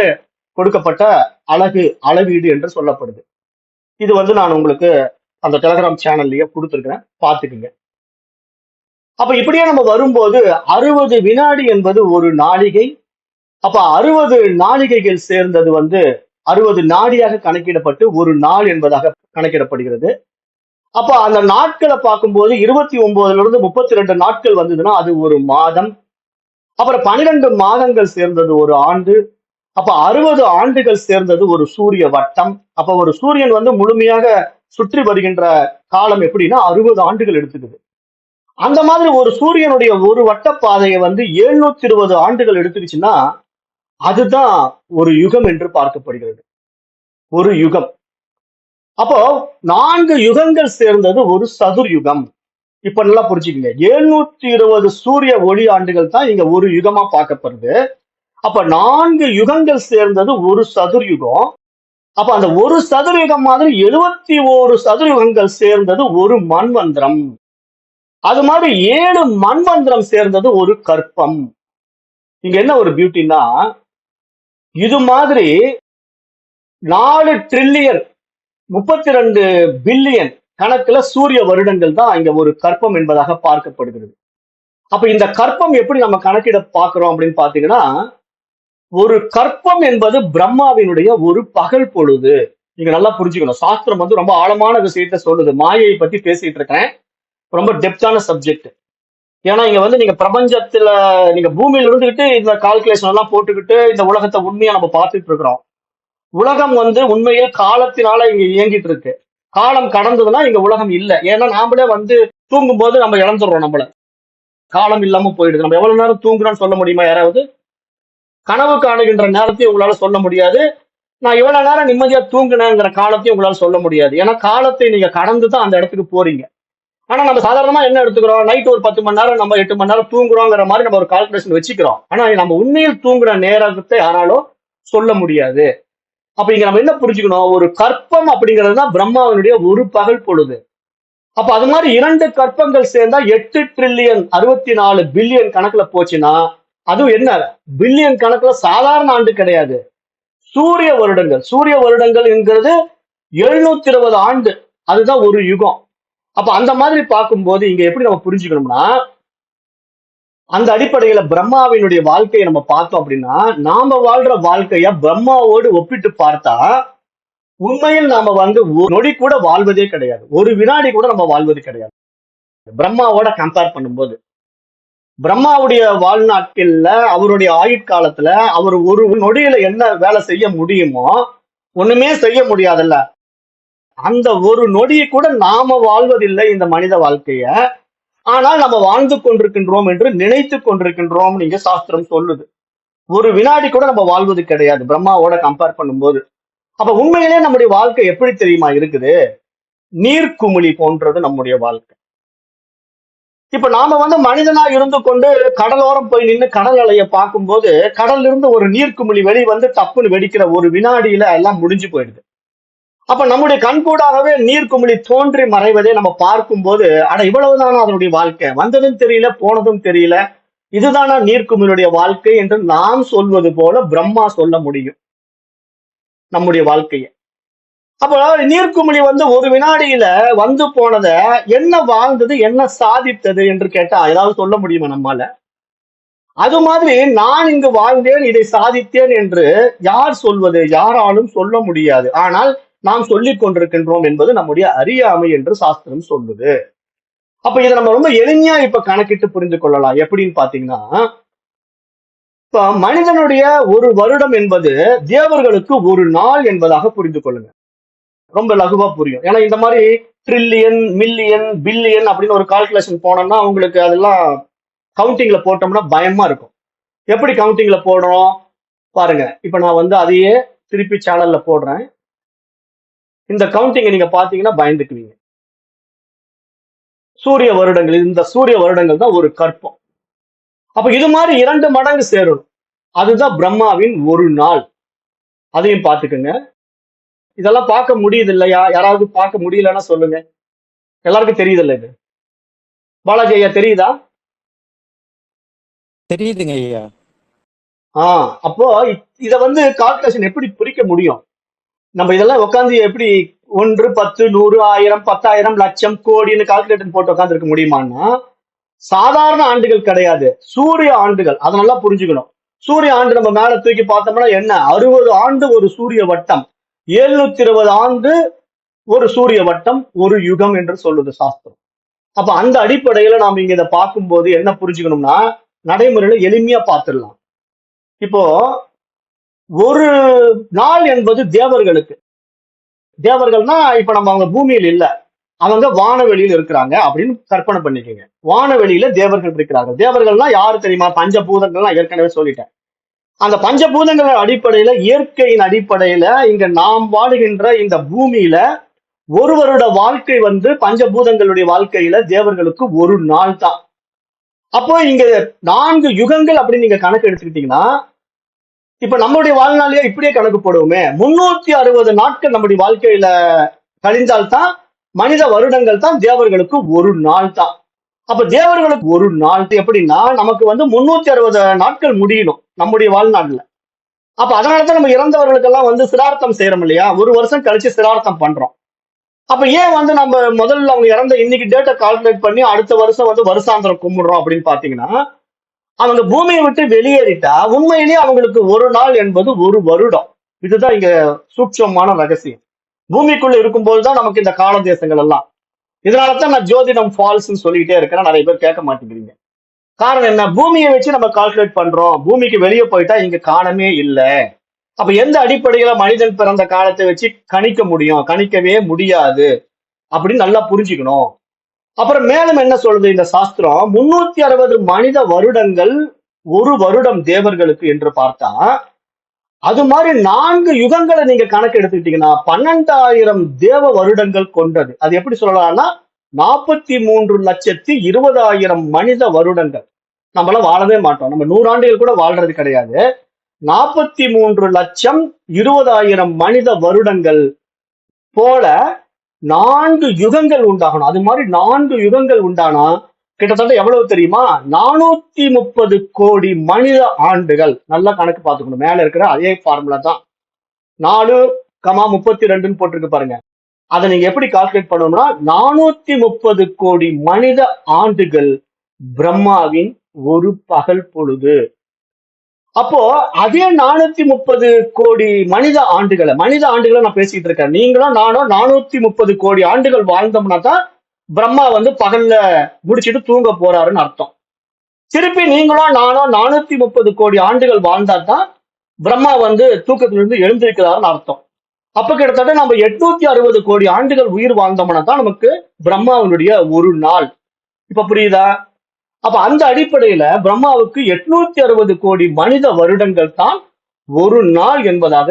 கொடுக்கப்பட்ட அளவீடு என்று சொல்லப்படுது. இது வந்து நான் உங்களுக்கு அந்த டெலகிராம் சேனல்லயே கொடுத்திருக்கிறேன், பார்த்துக்குங்க. அப்ப இப்படியே நம்ம வரும்போது 60 வினாடி என்பது ஒரு நாழிகை. அப்ப 60 நாழிகைகள் சேர்ந்தது வந்து 60 நாடியாக கணக்கிடப்பட்டு ஒரு நாள் என்பதாக கணக்கிடப்படுகிறது. அப்ப அந்த நாட்களை பார்க்கும்போது 29ல இருந்து 32 நாட்கள் வந்ததுன்னா அது ஒரு மாதம். அப்புறம் 12 மாதங்கள் சேர்ந்தது ஒரு ஆண்டு. அப்ப 60 ஆண்டுகள் சேர்ந்தது ஒரு சூரிய வட்டம். அப்ப ஒரு சூரியன் வந்து முழுமையாக சுற்றி வருகின்ற காலம் எப்படின்னா 60 ஆண்டுகள் எடுத்துக்குது. அந்த மாதிரி ஒரு சூரியனுடைய ஒரு வட்டப்பாதையை வந்து 720 ஆண்டுகள் எடுத்துக்கிச்சுன்னா அதுதான் ஒரு யுகம் என்று பார்க்கப்படுகிறது. ஒரு யுகம். அப்போ 4 யுகங்கள் சேர்ந்தது ஒரு சதுர் யுகம். இப்ப நல்லா புரிஞ்சுக்கங்க. 720 சூரிய ஒளி ஆண்டுகள் தான் இங்க ஒரு யுகமா பார்க்கப்படுது. அப்ப 4 யுகங்கள் சேர்ந்தது ஒரு சதுர் யுகம். அப்ப அந்த ஒரு சதுர் யுகம் மாதிரி 71 சதுர் யுகங்கள் சேர்ந்தது ஒரு மன்வந்திரம். அது மாதிரி 7 மன்வந்திரம் சேர்ந்தது ஒரு கற்பம். இங்க என்ன ஒரு பியூட்டின்னா, இது மாதிரி 4 ட்ரில்லியன் 32 பில்லியன் கணக்குல சூரிய வருடங்கள் தான் இங்க ஒரு கற்பம் என்பதாக பார்க்கப்படுகிறது. அப்ப இந்த கற்பம் எப்படி நம்ம கணக்கிட பார்க்கிறோம் அப்படின்னு பாத்தீங்கன்னா, ஒரு கற்பம் என்பது பிரம்மாவினுடைய ஒரு பகல் பொழுது. நீங்க நல்லா புரிஞ்சுக்கணும். சாஸ்திரம் வந்து ரொம்ப ஆழமான விஷயத்த சொல்லுது. மாயையை பத்தி பேசிட்டு இருக்கிறேன். ரொம்ப டெப்தான சப்ஜெக்ட். ஏன்னா இங்க வந்து நீங்க பிரபஞ்சத்துல நீங்க பூமியில இருந்துகிட்டு இந்த கால்குலேஷன் எல்லாம் போட்டுக்கிட்டு இந்த உலகத்தை உண்மையா நம்ம பார்த்துட்டு இருக்கிறோம். உலகம் வந்து உண்மையில் காலத்தினால இங்க இயங்கிட்டு இருக்கு. காலம் கடந்ததுன்னா இங்க உலகம் இல்லை. ஏன்னா நாமளே வந்து தூங்கும் போது நம்ம இழந்துடுறோம். நம்மள காலம் இல்லாம போயிடுது. நம்ம எவ்வளவு நேரம் தூங்குறோம்னு சொல்ல முடியுமா யாராவது? கனவு காணுகின்ற நேரத்தையும் உங்களால சொல்ல முடியாது. நான் இவ்வளவு நேரம் நிம்மதியா தூங்குனேங்கிற காலத்தையும் உங்களால சொல்ல முடியாது. ஏன்னா காலத்தை நீங்க கடந்துதான் அந்த இடத்துக்கு போறீங்க. ஆனா நம்ம சாதாரணமா என்ன எடுத்துக்கிறோம், நைட் ஒரு 10 மணி நேரம் நம்ம 8 மணி நேரம் தூங்குறோங்கிற மாதிரி நம்ம ஒரு கால்குலேஷன் வச்சுக்கிறோம். ஆனா நம்ம உண்மையில் தூங்குற நேரத்தை யாராலும் சொல்ல முடியாது. அப்ப இங்க நம்ம என்ன புரிஞ்சுக்கணும், ஒரு கற்பம் அப்படிங்கிறது தான் பிரம்மாவினுடைய ஒரு பகல் பொழுது. அப்ப அது மாதிரி 2 கற்பங்கள் சேர்ந்தா 8 ட்ரில்லியன் 64 பில்லியன் கணக்குல போச்சுன்னா அதுவும் என்ன பில்லியன் கணக்குல சாதாரண ஆண்டு கிடையாது. சூரிய வருடங்கள். சூரிய வருடங்கள் என்கிறது 720 ஆண்டு. அதுதான் ஒரு யுகம். அப்ப அந்த மாதிரி பார்க்கும்போது இங்க எப்படி நம்ம புரிஞ்சுக்கணும்னா, அந்த அடிப்படையில பிரம்மாவினுடைய வாழ்க்கையை நம்ம பார்த்தோம் அப்படின்னா, நாம வாழ்ற வாழ்க்கைய பிரம்மாவோடு ஒப்பிட்டு பார்த்தா உண்மையில் நாம வந்து ஒரு நொடி கூட வாழ்வதே கிடையாது. ஒரு வினாடி கூட நம்ம வாழ்வது கிடையாது. பிரம்மாவோட கம்பேர் பண்ணும்போது பிரம்மாவுடைய வாழ்நாட்கள்ல அவருடைய ஆயுட்காலத்துல அவர் ஒரு நொடியில என்ன வேலை செய்ய முடியுமோ ஒண்ணுமே செய்ய முடியாதுல்ல. அந்த ஒரு நொடியை கூட நாம வாழ்வதில்லை இந்த மனித வாழ்க்கைய. ஆனால் நம்ம வாழ்ந்து கொண்டிருக்கின்றோம் என்று நினைத்து கொண்டிருக்கின்றோம் நீங்க சாஸ்திரம் சொல்லுது. ஒரு வினாடி கூட நம்ம வாழ்வது கிடையாது பிரம்மாவோட கம்பேர் பண்ணும்போது. அப்ப உண்மையிலே நம்முடைய வாழ்க்கை எப்படி தெரியுமா இருக்குது? நீர்க்குமிழி போன்றது நம்முடைய வாழ்க்கை. இப்ப நாம மனிதனா இருந்து கொண்டு கடலோரம் போய் நின்று கடல் அலைய பார்க்கும்போது கடல்ல இருந்து ஒரு நீர்க்குமிழி வெளி டப்புன்னு வெடிக்கிற ஒரு வினாடியில எல்லாம் முடிஞ்சு போயிடுது. அப்ப நம்முடைய கண்கூடாகவே நீர்க்குமிழி தோன்றி மறைவதை நம்ம பார்க்கும்போது, அட இவ்வளவுதானா அதனுடைய வாழ்க்கை, வந்ததும் தெரியல போனதும் தெரியல, இதுதானா நீர்க்குமிழுடைய வாழ்க்கை என்று நாம் சொல்வது போல பிரம்மா சொல்ல முடியும் நம்முடைய வாழ்க்கையை. அப்ப நீர்க்குமிழி ஒரு வினாடியில வந்து போனத என்ன வாழ்ந்தது, என்ன சாதித்தது என்று கேட்டா ஏதாவது சொல்ல முடியுமா நம்மால? அது மாதிரி நான் இங்கு வாழ்ந்தேன், இதை சாதித்தேன் என்று யார் சொல்வது? யாராலும் சொல்ல முடியாது. ஆனால் நாம் சொல்லிக் கொண்டிருக்கின்றோம் என்பது நம்முடைய அறியாமை என்று சாஸ்திரம் சொல்லுது. அப்ப இதை நம்ம ரொம்ப எளிமையா இப்ப கணக்கிட்டு புரிந்து கொள்ளலாம். எப்படின்னு பாத்தீங்கன்னா, இப்ப மனிதனுடைய ஒரு வருடம் என்பது தேவர்களுக்கு ஒரு நாள் என்பதாக புரிந்து கொள்ளுங்க. ரொம்ப லகுவா புரியும். ஏன்னா இந்த மாதிரி ட்ரில்லியன், மில்லியன், பில்லியன் அப்படின்னு ஒரு கால்குலேஷன் போனோம்னா உங்களுக்கு அதெல்லாம் கவுண்டிங்ல போட்டோம்னா பயமா இருக்கும். எப்படி கவுண்டிங்ல போடுறோம் பாருங்க. இப்ப நான் அதையே திருப்பி சேனல்ல போடுறேன். இந்த கவுண்டிங்கை நீங்க பாத்தீங்கன்னா பயந்துக்குவீங்க. சூரிய வருடங்கள், இந்த சூரிய வருடங்கள் தான் ஒரு கற்பம். அப்ப இது மாதிரி 2 மடங்கு சேரும். அதுதான் பிரம்மாவின் ஒரு நாள். அதையும் பாத்துக்கோங்க. இதெல்லாம் பார்க்க முடியுது இல்லையா? யாராவது பார்க்க முடியலன்னா சொல்லுங்க. எல்லாருக்கும் தெரியுது இல்ல இது? பாலாஜி ஐயா தெரியுதா? தெரியுதுங்க ஐயா. அப்போ இத கால்குலேஷன் எப்படி பிரிக்க முடியும்? நம்ம இதெல்லாம் உட்காந்து எப்படி 1, 10, 100, 1000, 10,000, லட்சம், கோடின்னு கால்குலேட்டர் போட்டு உட்கார்ந்து இருக்க முடியுமான்னா, சாதாரண ஆண்டுகள் கிடையாது, சூரிய ஆண்டுகள். அதை நல்லா புரிஞ்சுக்கணும். சூரிய ஆண்டு நம்ம மேல தூக்கி பார்த்தோம்னா என்ன, 60 ஆண்டு ஒரு சூரிய வட்டம், 720 ஆண்டு ஒரு சூரிய வட்டம், ஒரு யுகம் என்று சொல்லுது சாஸ்திரம். அப்ப அந்த அடிப்படையில நாம இங்க இதை பார்க்கும்போது என்ன புரிஞ்சுக்கணும்னா, நடைமுறையில எளிமையா பார்த்துடலாம். இப்போ ஒரு நாள் என்பது தேவர்களுக்கு, தேவர்கள்னா இப்ப நம்ம அவங்க பூமியில் இல்ல, அவங்க வானவெளியில் இருக்கிறாங்க அப்படின்னு கற்பனை பண்ணிக்கோங்க. வானவெளியில தேவர்கள் இருக்கிறார்கள். தேவர்கள்னா யாரு தெரியுமா? பஞ்சபூதங்கள் நான் ஏற்கனவே சொல்லிட்டேன். அந்த பஞ்சபூதங்கள் அடிப்படையில, இயற்கையின் அடிப்படையில இங்க நாம் வாழுகின்ற இந்த பூமியில ஒரு வருட வாழ்க்கை பஞ்சபூதங்களுடைய வாழ்க்கையில தேவர்களுக்கு ஒரு நாள் தான். அப்போ இங்க 4 யுகங்கள் அப்படின்னு நீங்க கணக்கு எடுத்துக்கிட்டீங்கன்னா, இப்ப நம்மளுடைய வாழ்நாளையே இப்படியே கணக்கு போடுவோமே, 360 நாட்கள் நம்முடைய வாழ்க்கையில கழிந்தால்தான் மனித வருடங்கள் தான் தேவர்களுக்கு ஒரு நாள் தான். அப்ப தேவர்களுக்கு ஒரு நாள் எப்படின்னா, நமக்கு 360 நாட்கள் முடியணும் நம்முடைய வாழ்நாள்ல. அப்ப அதனாலதான் நம்ம இறந்தவர்களுக்கெல்லாம் சிரார்த்தம் செய்யறோம் இல்லையா? ஒரு வருஷம் கழிச்சு சிரார்த்தம் பண்றோம். அப்ப ஏன் நம்ம முதல்ல அவங்க இறந்த இன்னைக்கு டேட்டை கால்குலேட் பண்ணி அடுத்த வருஷம் வருஷாந்திரம் கும்பிடுறோம் அப்படின்னு பாத்தீங்கன்னா, அவங்க பூமியை விட்டு வெளியேறிட்டா உண்மையிலேயே அவங்களுக்கு ஒரு நாள் என்பது ஒரு வருடம். இதுதான் இங்க சூட்சமான ரகசியம். பூமிக்குள்ள இருக்கும்போது தான் நமக்கு இந்த கால தேசங்கள் எல்லாம். இதனாலதான் நான் ஜோதிடம் ஃபால்ஸ்ன்னு சொல்லிக்கிட்டே இருக்கிறேன். நிறைய பேர் கேட்க மாட்டேங்கிறீங்க. காரணம் என்ன? பூமியை வச்சு நம்ம கால்குலேட் பண்றோம். பூமிக்கு வெளியே போயிட்டா இங்க காலமே இல்லை. அப்ப எந்த அடிப்படையில மனிதன் பிறந்த காலத்தை வச்சு கணிக்க முடியும்? கணிக்கவே முடியாது அப்படின்னு நல்லா புரிஞ்சுக்கணும். அப்புறம் மேலும் என்ன சொல்றது இந்த சாஸ்திரம்? 360 மனித வருடங்கள் ஒரு வருடம் தேவர்களுக்கு என்று பார்த்தா, அது மாதிரி 4 யுகங்களை நீங்க கணக்கு எடுத்துக்கிட்டீங்கன்னா 12,000 தேவ வருடங்கள் கொண்டது. அது எப்படி சொல்லலாம்னா 43,20,000 மனித வருடங்கள். நம்மளாம் வாழவே மாட்டோம். நம்ம 100 ஆண்டுகள் கூட வாழ்றது கிடையாது. 43,20,000 மனித வருடங்கள் போல 4 யுகங்கள் உண்டாகணும். அது மாதிரி 4 யுகங்கள் உண்டானா கிட்டத்தட்ட எவ்வளவு தெரியுமா? 430 கோடி மனித ஆண்டுகள். நல்லா கணக்கு பார்த்துக்கணும். மேல இருக்கிற அதே ஃபார்முலா தான். 4,32 போட்டிருக்கு பாருங்க. அதை நீங்க எப்படி கால்குலேட் பண்ணணும்னா 430 கோடி மனித ஆண்டுகள் பிரம்மாவின் ஒரு பகல் பொழுது. அப்போ அதே 430 கோடி மனித ஆண்டுகளை நான் பேசிட்டு இருக்கேன். நீங்களும் நானும் 430 கோடி ஆண்டுகள் வாழ்ந்தோம்னா தான் பிரம்மா பகல்ல முடிச்சிட்டு தூங்க போறாருன்னு அர்த்தம். திருப்பி நீங்களும் நானும் 430 கோடி ஆண்டுகள் வாழ்ந்தா தான் பிரம்மா தூக்கத்திலிருந்து எழுந்திருக்கிறாருன்னு அர்த்தம். அப்ப கிட்டத்தட்ட நம்ம 860 கோடி ஆண்டுகள் உயிர் வாழ்ந்தோம்னா தான் நமக்கு பிரம்மாவனுடைய ஒரு நாள். இப்ப புரியுதா? அப்ப அந்த அடிப்படையில பிரம்மாவுக்கு 860 கோடி மனித வருடங்கள் தான் ஒரு நாள் என்பதாக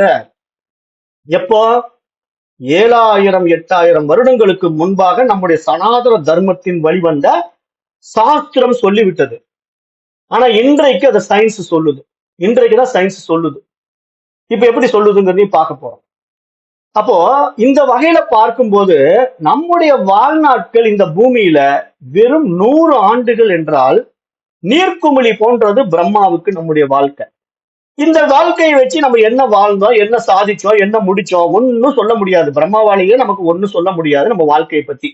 எப்போ 7,000 8,000 வருடங்களுக்கு முன்பாக நம்முடைய சனாதன தர்மத்தின் வழிவந்த சாஸ்திரம் சொல்லிவிட்டது. ஆனா இன்றைக்கு அதை சயின்ஸ் சொல்லுது. இன்றைக்குதான் சயின்ஸ் சொல்லுது. இப்ப எப்படி சொல்லுதுங்கிறதையும் பார்க்க போறோம். அப்போ இந்த வகையில பார்க்கும்போது நம்முடைய வாழ்நாட்கள் இந்த பூமியில வெறும் 100 ஆண்டுகள் என்றால் நீர்க்குமிழி போன்றது பிரம்மாவுக்கு நம்முடைய வாழ்க்கை. இந்த வாழ்க்கையை வச்சு நம்ம என்ன வாழ்ந்தோம், என்ன சாதிச்சோம், என்ன முடிச்சோம், ஒன்னும் சொல்ல முடியாது. பிரம்மாவாலேயே நமக்கு ஒன்னும் சொல்ல முடியாது நம்ம வாழ்க்கையை பத்தி.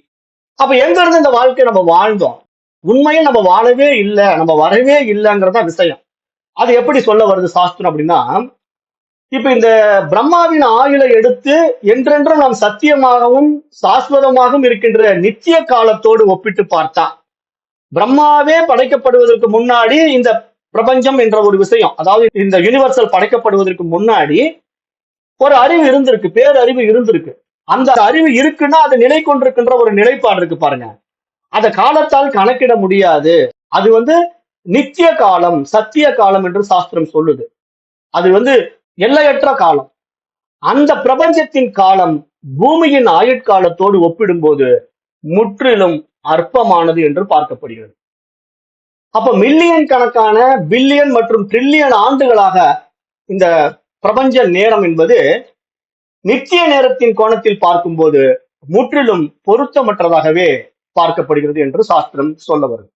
அப்ப எங்க இருந்து இந்த வாழ்க்கையை நம்ம வாழ்ந்தோம்? உண்மையில் நம்ம வாழவே இல்லை, நம்ம வரவே இல்லைங்கிறதா விஷயம். அது எப்படி சொல்ல வருது சாஸ்திரம் அப்படின்னா, இப்ப இந்த பிரம்மாவின் ஆயுளை எடுத்து என்றென்றும் நாம் சத்தியமாகவும் சாஸ்வதமாகவும் இருக்கின்ற நித்திய காலத்தோடு ஒப்பிட்டு பார்த்தா, பிரம்மாவே படைக்கப்படுவதற்கு முன்னாடி இந்த பிரபஞ்சம் என்ற ஒரு விஷயம், அதாவது இந்த யூனிவர்சல் படைக்கப்படுவதற்கு முன்னாடி ஒரு அறிவு இருந்திருக்கு, பேரறிவு இருந்திருக்கு. அந்த அறிவு இருக்குன்னா அது நிலை கொண்டிருக்கின்ற ஒரு நிலைப்பாடு இருக்கு பாருங்க. அதை காலத்தால் கணக்கிட முடியாது. அது நித்திய காலம், சத்திய காலம் என்று சாஸ்திரம் சொல்லுது. அது எல்லையற்ற காலம். அந்த பிரபஞ்சத்தின் காலம் பூமியின் ஆயுட்காலத்தோடு ஒப்பிடும்போது முற்றிலும் அற்பமானது என்று பார்க்கப்படுகிறது. அப்ப மில்லியன் கணக்கான பில்லியன் மற்றும் ட்ரில்லியன் ஆண்டுகளாக இந்த பிரபஞ்ச நேரம் என்பது நித்திய நேரத்தின் கோணத்தில் பார்க்கும்போது முற்றிலும் பொருத்தமற்றதாகவே பார்க்கப்படுகிறது என்று சாஸ்திரம் சொல்ல வருது.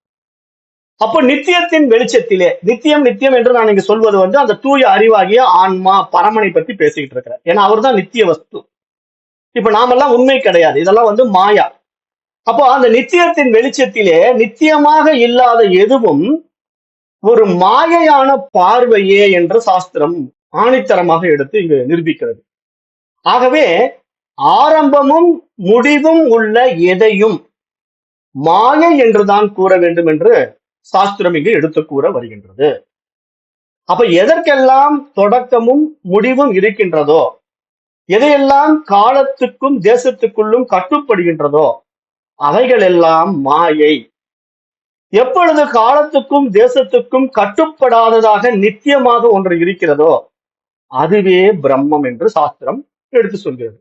அப்போ நித்தியத்தின் வெளிச்சத்திலே, நித்தியம் நித்தியம் என்று நான் இங்க சொல்வது அந்த தூய அறிவாகிய ஆன்மா பரமனை பத்தி பேசிக்கிட்டு இருக்கிறேன். ஏன்னா அவர் தான் நித்திய வஸ்து. இப்ப நாமெல்லாம் உண்மை கிடையாது, இதெல்லாம் மாயா. அப்போ அந்த நித்தியத்தின் வெளிச்சத்திலே நித்தியமாக இல்லாத எதுவும் ஒரு மாயையான பார்வையே என்று சாஸ்திரம் ஆணித்தரமாக எடுத்து இங்கு நிரூபிக்கிறது. ஆகவே ஆரம்பமும் முடிவும் உள்ள எதையும் மாயை என்றுதான் கூற வேண்டும் என்று சாஸ்திரம் இங்கு எடுத்து கூற வருகின்றது. அப்ப எதற்கெல்லாம் தொடக்கமும் முடிவும் இருக்கின்றதோ, எதையெல்லாம் காலத்துக்கும் தேசத்துக்குள்ளும் கட்டுப்படுகின்றதோ அவைகள் எல்லாம் மாயை. எப்பொழுது காலத்துக்கும் தேசத்துக்கும் கட்டுப்படாததாக நித்தியமாக ஒன்று இருக்கிறதோ அதுவே பிரம்மம் என்று சாஸ்திரம் எடுத்து சொல்கிறது.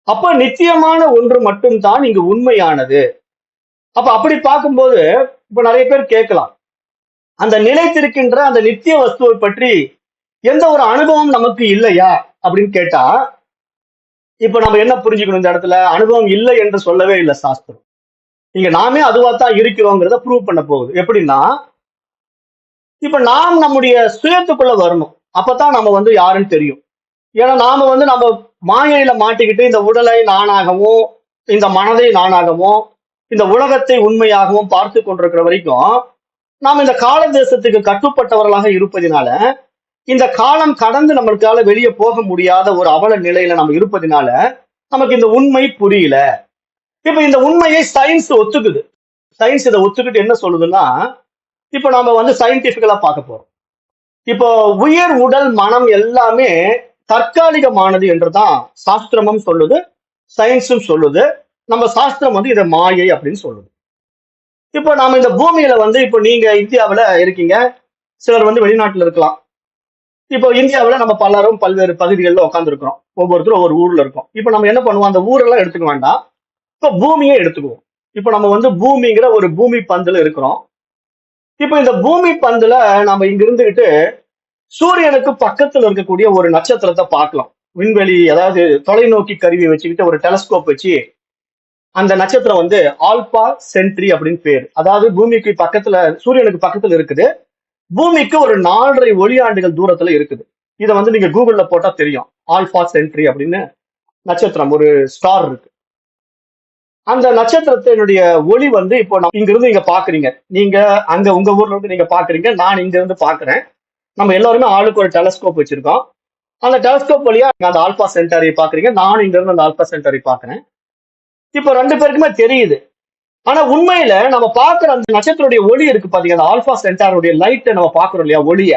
அப்ப நித்தியமான ஒன்று மட்டும்தான் இங்கு உண்மையானது. அப்ப அப்படி பார்க்கும்போது இப்ப நிறைய பேர் கேட்கலாம், அந்த நிலைத்திருக்கின்ற அந்த நித்திய வஸ்துவை பற்றி எந்த ஒரு அனுபவம் நமக்கு இல்லையா அப்படின்னு கேட்டா, இப்ப நம்ம என்ன புரிஞ்சுக்கணும் இந்த இடத்துல? அனுபவம் இல்லை என்று சொல்லவே இல்லை சாஸ்திரம். இங்க நாமே அதுவாத்தான் இருக்கிறோங்கிறத ப்ரூவ் பண்ண போகுது. எப்படின்னா, இப்ப நாம் நம்முடைய சுயத்துக்குள்ள வரணும். அப்பதான் நம்ம யாருன்னு தெரியும். ஏன்னா நம்ம மாயையில மாட்டிக்கிட்டு இந்த உடலை நானாகவும் இந்த மனதை நானாகவும் இந்த உலகத்தை உண்மையாகவும் பார்த்து கொண்டிருக்கிற வரைக்கும் நாம் இந்த கால தேசத்துக்கு கட்டுப்பட்டவர்களாக இருப்பதினால, இந்த காலம் கடந்து நம்மளுக்கால வெளியே போக முடியாத ஒரு அவல நிலையில நம்ம இருப்பதினால நமக்கு இந்த உண்மை புரியல. இப்ப இந்த உண்மையை சயின்ஸ் ஒத்துக்குது. சயின்ஸ் இதை ஒத்துக்கிட்டு என்ன சொல்லுதுன்னா, இப்ப நம்ம சயின்டிபிக்கலா பார்க்க போறோம். இப்போ உயிர் உடல் மனம் எல்லாமே தற்காலிகமானது என்றுதான் சாஸ்திரமும் சொல்லுது, சயின்ஸும் சொல்லுது. நம்ம சாஸ்திரம் இதை மாயை அப்படின்னு சொல்லுது. இப்போ நாம இந்த பூமியில இப்போ நீங்க இந்தியாவில இருக்கீங்க, சிலர் வெளிநாட்டுல இருக்கலாம். இப்போ இந்தியாவில நம்ம பலரும் பல்வேறு பகுதிகளில் உட்காந்துருக்கிறோம், ஒவ்வொருத்தரும் ஒவ்வொரு ஊர்ல இருக்கோம். இப்போ நம்ம என்ன பண்ணுவோம், அந்த ஊரெல்லாம் எடுத்துக்க வேண்டாம், இப்போ பூமியே எடுத்துக்குவோம். இப்போ நம்ம பூமிங்கிற ஒரு பூமி பந்துல இருக்கிறோம். இப்போ இந்த பூமி பந்துல நம்ம இங்க இருந்துகிட்டு சூரியனுக்கு பக்கத்துல இருக்கக்கூடிய ஒரு நட்சத்திரத்தை பார்க்கலாம். விண்வெளி, அதாவது தொலைநோக்கி கருவியை வச்சுக்கிட்டு ஒரு டெலஸ்கோப் வச்சு அந்த நட்சத்திரம் ஆல்பா சென்ட்ரி அப்படின்னு பேர். அதாவது பூமிக்கு பக்கத்துல, சூரியனுக்கு பக்கத்துல இருக்குது. பூமிக்கு ஒரு 4.5 ஒளியாண்டுகள் தூரத்துல இருக்குது. இதை நீங்க கூகுள்ல போட்டா தெரியும், ஆல்பா சென்ட்ரி அப்படின்னு நட்சத்திரம், ஒரு ஸ்டார் இருக்கு. அந்த நட்சத்திரத்தினுடைய ஒளி இப்போ இங்க இருந்து இங்க பாக்குறீங்க, நீங்க அங்க உங்க ஊர்ல இருந்து நீங்க பாக்குறீங்க, நான் இங்க இருந்து பாக்குறேன். நம்ம எல்லாருமே ஆளுக்கு ஒரு டெலஸ்கோப் வச்சிருக்கோம். அந்த டெலஸ்கோப் வழியா அந்த ஆல்பா சென்டாரி பாக்குறீங்க, நானும் இங்க இருந்து அந்த ஆல்பா சென்டாரி பாக்குறேன். இப்போ 2 பேருக்குமே தெரியுது. ஆனா உண்மையில நம்ம பாக்குற அந்த நட்சத்திரோடைய ஒளி இருக்கு பாத்தீங்க, அந்த ஆல்பா சென்டாருடைய லைட்டை நம்ம பாக்குறோம் இல்லையா, ஒளிய,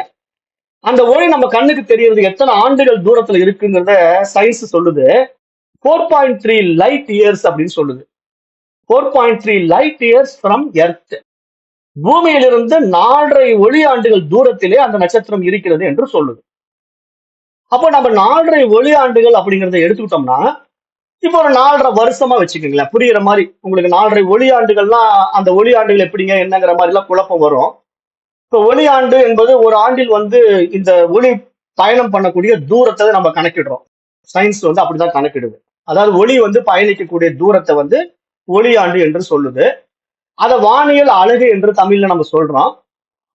அந்த ஒளி நம்ம கண்ணுக்கு தெரியறது எத்தனை ஆண்டுகள் தூரத்துல இருக்குங்கிறத சயின்ஸ் சொல்லுது. 4.3 லைட் இயர்ஸ் அப்படின்னு சொல்லுது. 4.3 லைட் இயர்ஸ் ஃப்ரம் எர்த். பூமியிலிருந்து 4.5 ஒளி ஆண்டுகள் தூரத்திலே அந்த நட்சத்திரம் இருக்கிறது என்று சொல்லுது. அப்போ நம்ம 4.5 ஒளி ஆண்டுகள் அப்படிங்கிறத எடுத்துக்கிட்டோம்னா இப்போ ஒரு 4.5 வருஷமா வச்சுக்கோங்களேன், புரியுற மாதிரி உங்களுக்கு 4.5 ஒளியாண்டுகள்னா அந்த ஒளியாண்டுகள் எப்படிங்க என்னங்கிற மாதிரி எல்லாம் குழப்பம் வரும். இப்போ ஒளியாண்டு என்பது ஒரு ஆண்டில் வந்து இந்த ஒளி பயணம் பண்ணக்கூடிய தூரத்தை நம்ம கணக்கிடுறோம். சயின்ஸ் வந்து அப்படிதான் கணக்கிடுது. அதாவது ஒளி வந்து பயணிக்கக்கூடிய தூரத்தை வந்து ஒளியாண்டு என்று சொல்லுது. அதை வானியல் அலகு என்று தமிழ்ல நம்ம சொல்றோம்.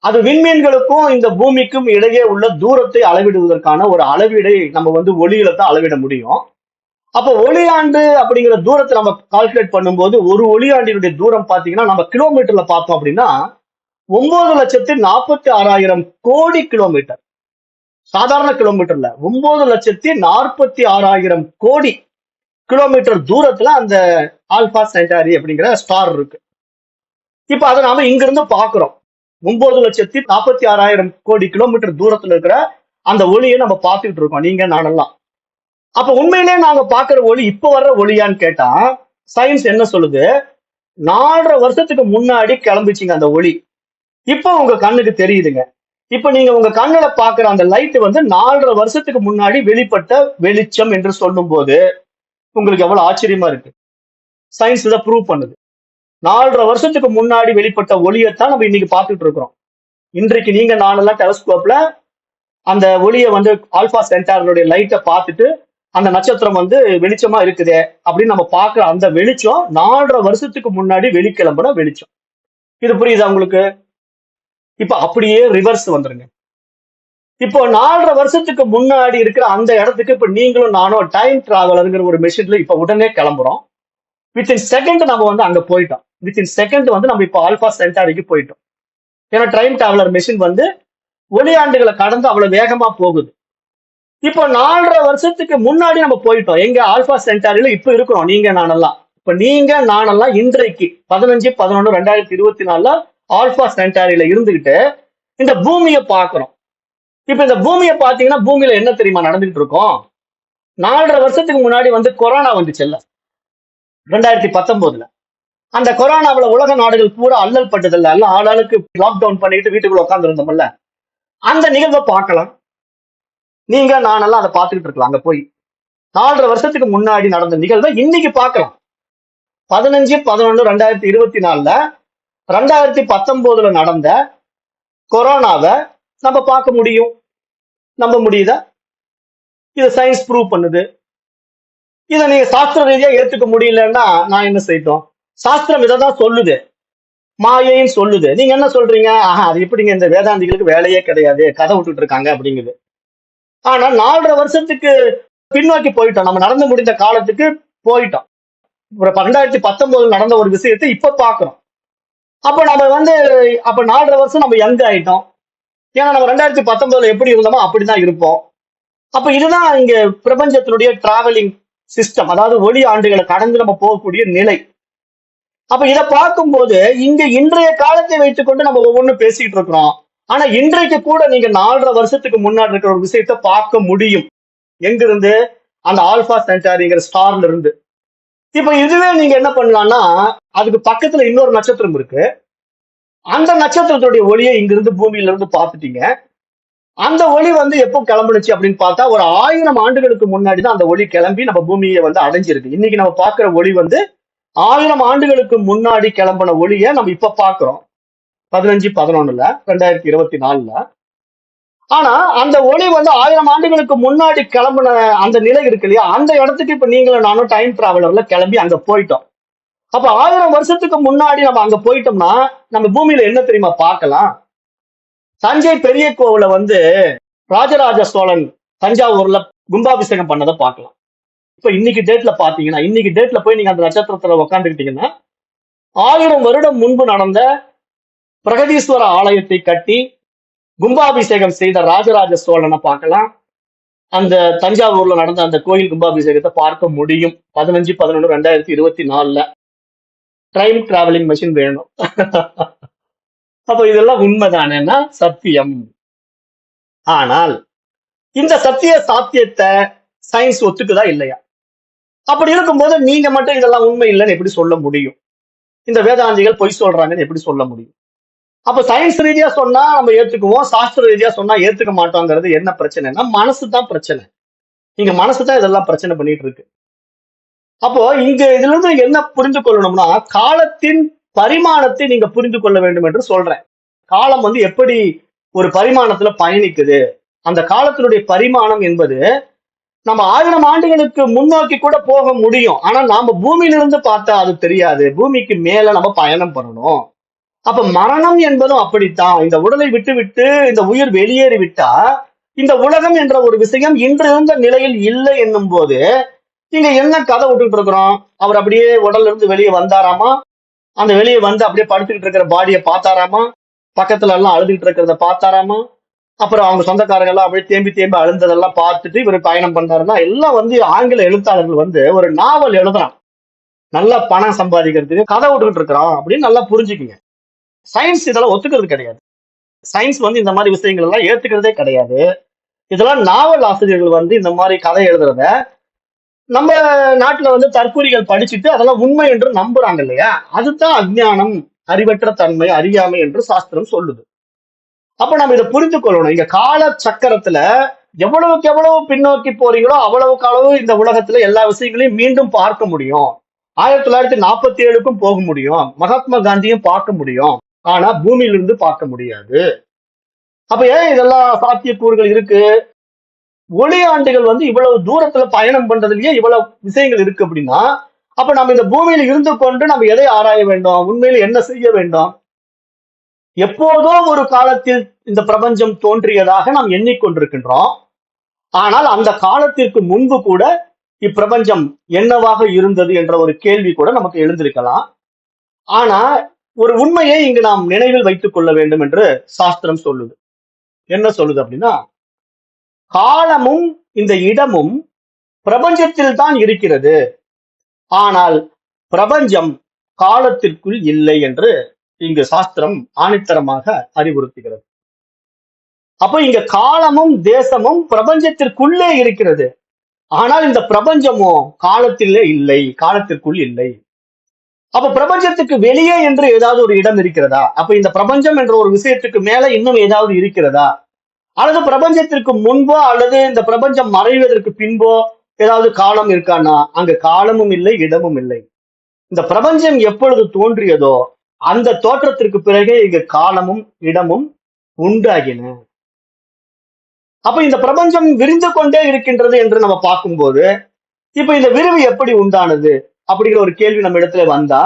அது விண்மீன்களுக்கும் இந்த பூமிக்கும் இடையே உள்ள தூரத்தை அளவிடுவதற்கான ஒரு அளவீடை நம்ம வந்து ஒளியில தான் அளவிட முடியும். அப்போ ஒளியாண்டு அப்படிங்கிற தூரத்தை நம்ம கால்குலேட் பண்ணும்போது ஒரு ஒளியாண்டினுடைய தூரம் பாத்தீங்கன்னா நம்ம கிலோமீட்டர்ல பார்த்தோம் அப்படின்னா 9,46,000 கோடி கிலோமீட்டர். சாதாரண கிலோமீட்டர்ல 9,46,000 கோடி கிலோமீட்டர் தூரத்துல அந்த ஆல்பா சென்டாரி அப்படிங்கிற ஸ்டார் இருக்கு. இப்ப அதை நாம இங்க இருந்து பாக்குறோம். 9,46,000 கோடி கிலோமீட்டர் தூரத்துல இருக்கிற அந்த ஒளியை நம்ம பார்த்துட்டு இருக்கோம், நீங்க நானெல்லாம். அப்ப உண்மையிலே நாங்க பாக்குற ஒளி இப்ப வர்ற ஒளியான்னு கேட்டா சயின்ஸ் என்ன சொல்லுது, 4.5 வருஷத்துக்கு முன்னாடி கிளம்பிச்சுங்க அந்த ஒளி. இப்ப உங்க கண்ணுக்கு தெரியுதுங்க. இப்ப நீங்க உங்க கண்ணுல பாக்குற அந்த லைட் வந்து 4.5 வருஷத்துக்கு முன்னாடி வெளிப்பட்ட வெளிச்சம் என்று சொல்லும் போது உங்களுக்கு எவ்வளவு ஆச்சரியமா இருக்கு. சயின்ஸ் இதை ப்ரூவ் பண்ணுது. 4.5 வருஷத்துக்கு முன்னாடி வெளிப்பட்ட ஒளியைத்தான் நம்ம இன்னைக்கு பார்த்துட்டு இருக்கிறோம். இன்றைக்கு நீங்க நானெல்லாம் டெலஸ்கோப்ல அந்த ஒளியை வந்து ஆல்பா சென்டாரினுடைய லைட்டை பார்த்துட்டு அந்த நட்சத்திரம் வந்து வெளிச்சமா இருக்குதே அப்படின்னு நம்ம பார்க்கிற அந்த வெளிச்சம் 4.5 வருஷத்துக்கு முன்னாடி வெளிக்கிளம்புன வெளிச்சம். இது புரியுதா உங்களுக்கு? இப்ப அப்படியே ரிவர்ஸ் வந்துருங்க. இப்போ 4.5 வருஷத்துக்கு முன்னாடி இருக்கிற அந்த இடத்துக்கு இப்ப நீங்களும் நானும் டைம் டிராவலருங்கிற ஒரு மெஷின்ல இப்ப உடனே கிளம்புறோம். வித்தின் செகண்ட் நம்ம வந்து அங்க போயிட்டோம். வித்தின் செகண்ட் வந்து நம்ம இப்போ ஆல்பா சென்டாரிக்கு போயிட்டோம். ஏன்னா டைம் டிராவலர் மெஷின் வந்து ஒளியாண்டுகளை கடந்து அவ்வளவு வேகமா போகுது. இப்போ 4.5 வருஷத்துக்கு முன்னாடி நம்ம போயிட்டோம். எங்க ஆல்பா சென்டாரியில இப்ப இருக்கிறோம் நீங்க நானெல்லாம். இப்ப நீங்க நானெல்லாம் இன்றைக்கு 15/11/2024 ஆல்பா சென்டாரியில இருந்துகிட்டு இந்த பூமியை பார்க்கிறோம். இப்ப இந்த பூமியை பாத்தீங்கன்னா பூமியில என்ன தெரியுமா நடந்துகிட்டு இருக்கோம்? 4.5 வருஷத்துக்கு முன்னாடி வந்து கொரோனா வந்துச்சுல்ல 2019. அந்த கொரோனாவுல உலக நாடுகள் பூரா அல்லல் பட்டதில்ல, எல்லாம் ஆளாளுக்கு லாக்டவுன் பண்ணிட்டு வீட்டுக்குள்ள உட்கார்ந்து இருந்தோம்ல, அந்த நிகழ்வை பார்க்கலாம். நீங்க நானெல்லாம் அதை பார்த்துக்கிட்டு இருக்கலாம். அங்க போய் 4.5 வருஷத்துக்கு முன்னாடி நடந்த நிகழ்வை இன்னைக்கு பார்க்கலாம். 15/11/2024 2019 நடந்த கொரோனாவை நம்ம பார்க்க முடியும். நம்ப முடியுதா? இது சயின்ஸ் ப்ரூவ் பண்ணுது. இதை நீங்க சாஸ்திர ரீதியா ஏத்துக்க முடியலன்னா நான் என்ன செய்யட்டும்? சாஸ்திரம் இதைதான் சொல்லுது, மாயைன்னு சொல்லுது. நீங்க என்ன சொல்றீங்க? ஆஹா, அது எப்படிங்க, இந்த வேதாந்திகளுக்கு வேலையே கிடையாது, கதை விட்டுட்டு இருக்காங்க அப்படிங்குது. ஆனா 4.5 வருஷத்துக்கு பின்னோக்கி போயிட்டோம். நம்ம நடந்து முடிந்த காலத்துக்கு போயிட்டோம். ஒரு 2019 நடந்த ஒரு விஷயத்தை இப்ப பாக்குறோம். அப்ப நம்ம வந்து அப்ப 4.5 வருஷம் நம்ம யங் ஆயிட்டோம். ஏன்னா நம்ம 2019 எப்படி இருந்தோமோ அப்படிதான் இருப்போம். அப்ப இதுதான் இங்க பிரபஞ்சத்தினுடைய டிராவலிங் சிஸ்டம், அதாவது ஒளி ஆண்டுகளை கடந்து நம்ம போகக்கூடிய நிலை. அப்ப இதை பார்க்கும்போது இங்க இன்றைய காலத்தை வைத்துக்கொண்டு நம்ம ஒவ்வொன்றும் பேசிட்டு இருக்கிறோம். ஆனா இன்றைக்கு கூட நீங்க 4.5 வருஷத்துக்கு முன்னாடி இருக்கிற ஒரு விஷயத்த பார்க்க முடியும். எங்கிருந்து? அந்த ஆல்பா சென்டாரிங்கிற ஸ்டார்ல இருந்து. இப்ப இதுவே நீங்க என்ன பண்ணலாம்னா, அதுக்கு பக்கத்துல இன்னொரு நட்சத்திரம் இருக்கு. அந்த நட்சத்திரத்துடைய ஒளியை இங்கிருந்து பூமியில இருந்து பார்த்துட்டீங்க. அந்த ஒளி வந்து எப்போ கிளம்புனுச்சு அப்படின்னு பார்த்தா ஒரு 1000 ஆண்டுகளுக்கு முன்னாடிதான் அந்த ஒளி கிளம்பி நம்ம பூமியை வந்து அடைஞ்சிருக்கு. இன்னைக்கு நம்ம பார்க்கிற ஒளி வந்து 1000 ஆண்டுகளுக்கு முன்னாடி கிளம்பின ஒளியை நம்ம இப்ப பாக்குறோம் 15/11 2024. ஆனா அந்த ஒளி வந்து 1000 ஆண்டுகளுக்கு முன்னாடி கிளம்பின அந்த நிலை இருக்கு இல்லையா, அந்த இடத்துக்கு இப்ப நீங்களும் நானும் டைம் டிராவலர்ல கிளம்பி அங்க போயிட்டோம். அப்ப 1000 வருஷத்துக்கு முன்னாடி நம்ம அங்க போயிட்டோம்னா நம்ம பூமியில என்ன தெரியுமா பார்க்கலாம்? தஞ்சை பெரிய கோவில வந்து ராஜராஜ சோழன் தஞ்சாவூர்ல கும்பாபிஷேகம் பண்ணதை பார்க்கலாம். இப்ப இன்னைக்கு டேட்ல பாத்தீங்கன்னா, இன்னைக்கு டேட்ல போய் நீங்க அந்த நட்சத்திரத்துல உட்காந்துக்கிட்டீங்கன்னா 1000 வருடம் முன்பு நடந்த பிரகதீஸ்வர ஆலயத்தை கட்டி கும்பாபிஷேகம் செய்த ராஜராஜ சோழனை பார்க்கலாம். அந்த தஞ்சாவூர்ல நடந்த அந்த கோயில் கும்பாபிஷேகத்தை பார்க்க முடியும் 15/11/2024. டைம் டிராவலிங் மெஷின் வேணும். அப்ப இதெல்லாம் உண்மைதானேன்னா சத்தியம். ஆனால் இந்த சத்திய சாத்தியத்தை சயின்ஸ் ஒத்துக்குதா இல்லையா? அப்படி இருக்கும்போது நீங்க மட்டும் இதெல்லாம் உண்மை இல்லைன்னு எப்படி சொல்ல முடியும்? இந்த வேதாந்திகள் பொய் சொல்றாங்கன்னு எப்படி சொல்ல முடியும்? அப்ப சயின்ஸ் ரீதியா சொன்னா நம்ம ஏத்துக்குவோம், சாஸ்திர ரீதியா சொன்னா ஏத்துக்க மாட்டோங்கிறது என்ன பிரச்சனைனா மனசு தான் பிரச்சனை. நீங்க மனசு தான் இதெல்லாம் பிரச்சனை பண்ணிட்டு இருக்கு. அப்போ இங்க இதுல இருந்து நீங்க என்ன புரிந்து கொள்ளணும்னா, காலத்தின் பரிமாணத்தை நீங்க புரிந்து கொள்ள வேண்டும் என்று சொல்றேன். காலம் வந்து எப்படி ஒரு பரிமாணத்துல பயணிக்குது, அந்த காலத்தினுடைய பரிமாணம் என்பது நம்ம 1000 ஆண்டுகளுக்கு முன்னோக்கி கூட போக முடியும். ஆனா நாம பூமியிலிருந்து பார்த்தா அது தெரியாது. பூமிக்கு மேல நம்ம பயணம் பண்ணணும். அப்ப மரணம் என்பதும் அப்படித்தான். இந்த உடலை விட்டு விட்டு இந்த உயிர் வெளியேறி விட்டா, இந்த உலகம் என்ற ஒரு விஷயம் இன்று இருந்த நிலையில் இல்லை என்னும் போது, இங்க என்ன கதை விட்டுட்டு இருக்கிறோம்? அவர் அப்படியே உடல்ல இருந்து வெளியே வந்தாராமா, அந்த வெளியே வந்து அப்படியே படுத்துக்கிட்டு இருக்கிற பாடியை பார்த்தாராமா, பக்கத்துல எல்லாம் அழுதுகிட்டு இருக்கிறத பார்த்தாராமா, அப்புறம் அவங்க சொந்தக்காரங்க எல்லாம் அப்படியே தேம்பி தேம்பி அழுந்ததெல்லாம் பார்த்துட்டு இவர் பயணம் பண்றாருன்னா, எல்லாம் வந்து ஆங்கில எழுத்தாளர்கள் வந்து ஒரு நாவல் எழுதுறான். நல்லா பணம் சம்பாதிக்கிறதுக்கு கதை விட்டுக்கிட்டு இருக்கிறான் அப்படின்னு நல்லா புரிஞ்சுக்குங்க. சயின்ஸ் இதெல்லாம் ஒத்துக்கிறது கிடையாது. சயின்ஸ் வந்து இந்த மாதிரி விஷயங்கள் எல்லாம் ஏத்துக்கிறதே கிடையாது. இதெல்லாம் நாவல் ஆசிரியர்கள் வந்து இந்த மாதிரி கதை எழுதுறத நம்ம நாட்டுல வந்து தற்கூரிகள் படிச்சுட்டு அதெல்லாம் உண்மை என்று நம்புறாங்க இல்லையா? அதுதான் அஞ்ஞானம், அறிவற்ற தன்மை, அறியாமை என்று சாஸ்திரம் சொல்லுது. அப்ப நம்ம இதை புரிந்து கொள்ளணும். இங்க கால சக்கரத்துல எவ்வளவுக்கு எவ்வளவு பின்னோக்கி போறீங்களோ அவ்வளவுக்கு அளவு இந்த உலகத்துல எல்லா விஷயங்களையும் மீண்டும் பார்க்க முடியும். 1947க்கும் போக முடியும், மகாத்மா காந்தியும் பார்க்க முடியும். ஆனா பூமியிலிருந்து பார்க்க முடியாது. அப்ப ஏன் இதெல்லாம் சாத்தியக்கூறுகள் இருக்கு? ஒளி ஆண்டுகள் வந்து இவ்வளவு தூரத்துல பயணம் பண்றதுலயே இவ்வளவு விஷயங்கள் இருக்கு அப்படின்னா, அப்ப நம்ம இந்த பூமியில இருந்து கொண்டு நம்ம எதை ஆராய வேண்டும்? உண்மையில என்ன செய்ய வேண்டும்? எப்போதோ ஒரு காலத்தில் இந்த பிரபஞ்சம் தோன்றியதாக நாம் எண்ணிக்கொண்டிருக்கின்றோம். ஆனால் அந்த காலத்திற்கு முன்பு கூட இப்பிரபஞ்சம் என்னவாக இருந்தது என்ற ஒரு கேள்வி கூட நமக்கு எழுந்திருக்கலாம். ஆனா ஒரு உண்மையை இங்கு நாம் நினைவில் வைத்துக் கொள்ள வேண்டும் என்று சாஸ்திரம் சொல்லுது. என்ன சொல்லுது அப்படின்னா, காலமும் இந்த இடமும் பிரபஞ்சத்தில் தான் இருக்கிறது. ஆனால் பிரபஞ்சம் காலத்திற்குள் இல்லை என்று இங்கு சாஸ்திரம் ஆணித்தரமாக அறிவுறுத்துகிறது. அப்ப இங்க காலமும் தேசமும் பிரபஞ்சத்திற்குள்ளே இருக்கிறது. ஆனால் இந்த பிரபஞ்சமோ காலத்திலே இல்லை, காலத்திற்குள் இல்லை. அப்ப பிரபஞ்சத்துக்கு வெளியே என்று ஏதாவது ஒரு இடம் இருக்கிறதா? அப்ப இந்த பிரபஞ்சம் என்ற ஒரு விஷயத்துக்கு மேல இன்னும் ஏதாவது இருக்கிறதா? அல்லது பிரபஞ்சத்திற்கு முன்போ அல்லது இந்த பிரபஞ்சம் மறைவதற்கு பின்போ ஏதாவது காலம் இருக்கான்னா, அங்க காலமும் இல்லை, இடமும் இல்லை. இந்த பிரபஞ்சம் எப்பொழுது தோன்றியதோ அந்த தோற்றத்திற்கு பிறகே இங்க காலமும் இடமும் உண்டாகின. அப்ப இந்த பிரபஞ்சம் விரிந்து கொண்டே இருக்கின்றது என்று நம்ம பார்க்கும்போது, இப்ப இந்த விரிவு எப்படி உண்டானது அப்படிங்கிற ஒரு கேள்வி நம்ம இடத்துல வந்தா,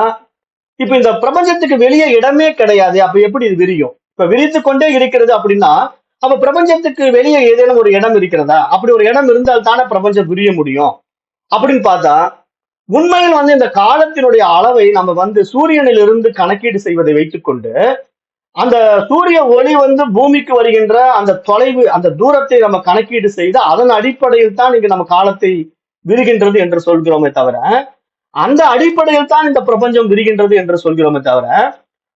இப்ப இந்த பிரபஞ்சத்துக்கு வெளியே இடமே கிடையாது, அப்ப எப்படி இது விரியும்? இப்ப விரித்து கொண்டே இருக்கிறது அப்படின்னா, அப்ப பிரபஞ்சத்துக்கு வெளியே ஏதேனும் ஒரு இடம் இருக்கிறதா? அப்படி ஒரு இடம் இருந்தால் தானே பிரபஞ்சம் விரிய முடியும் அப்படின்னு பார்த்தா, உண்மையில் வந்து இந்த காலத்தினுடைய அளவை நம்ம வந்து சூரியனில் இருந்து கணக்கீடு செய்வதை வைத்துக்கொண்டு, அந்த சூரிய ஒளி வந்து பூமிக்கு வருகின்ற அந்த தொலைவு, அந்த தூரத்தை நம்ம கணக்கீடு செய்து அதன் அடிப்படையில் தான் இங்க நம்ம காலத்தை விரிகின்றது என்று சொல்கிறோமே தவிர, அந்த அடிப்படையில் தான் இந்த பிரபஞ்சம் விரிகின்றது என்று சொல்கிறோமே தவிர,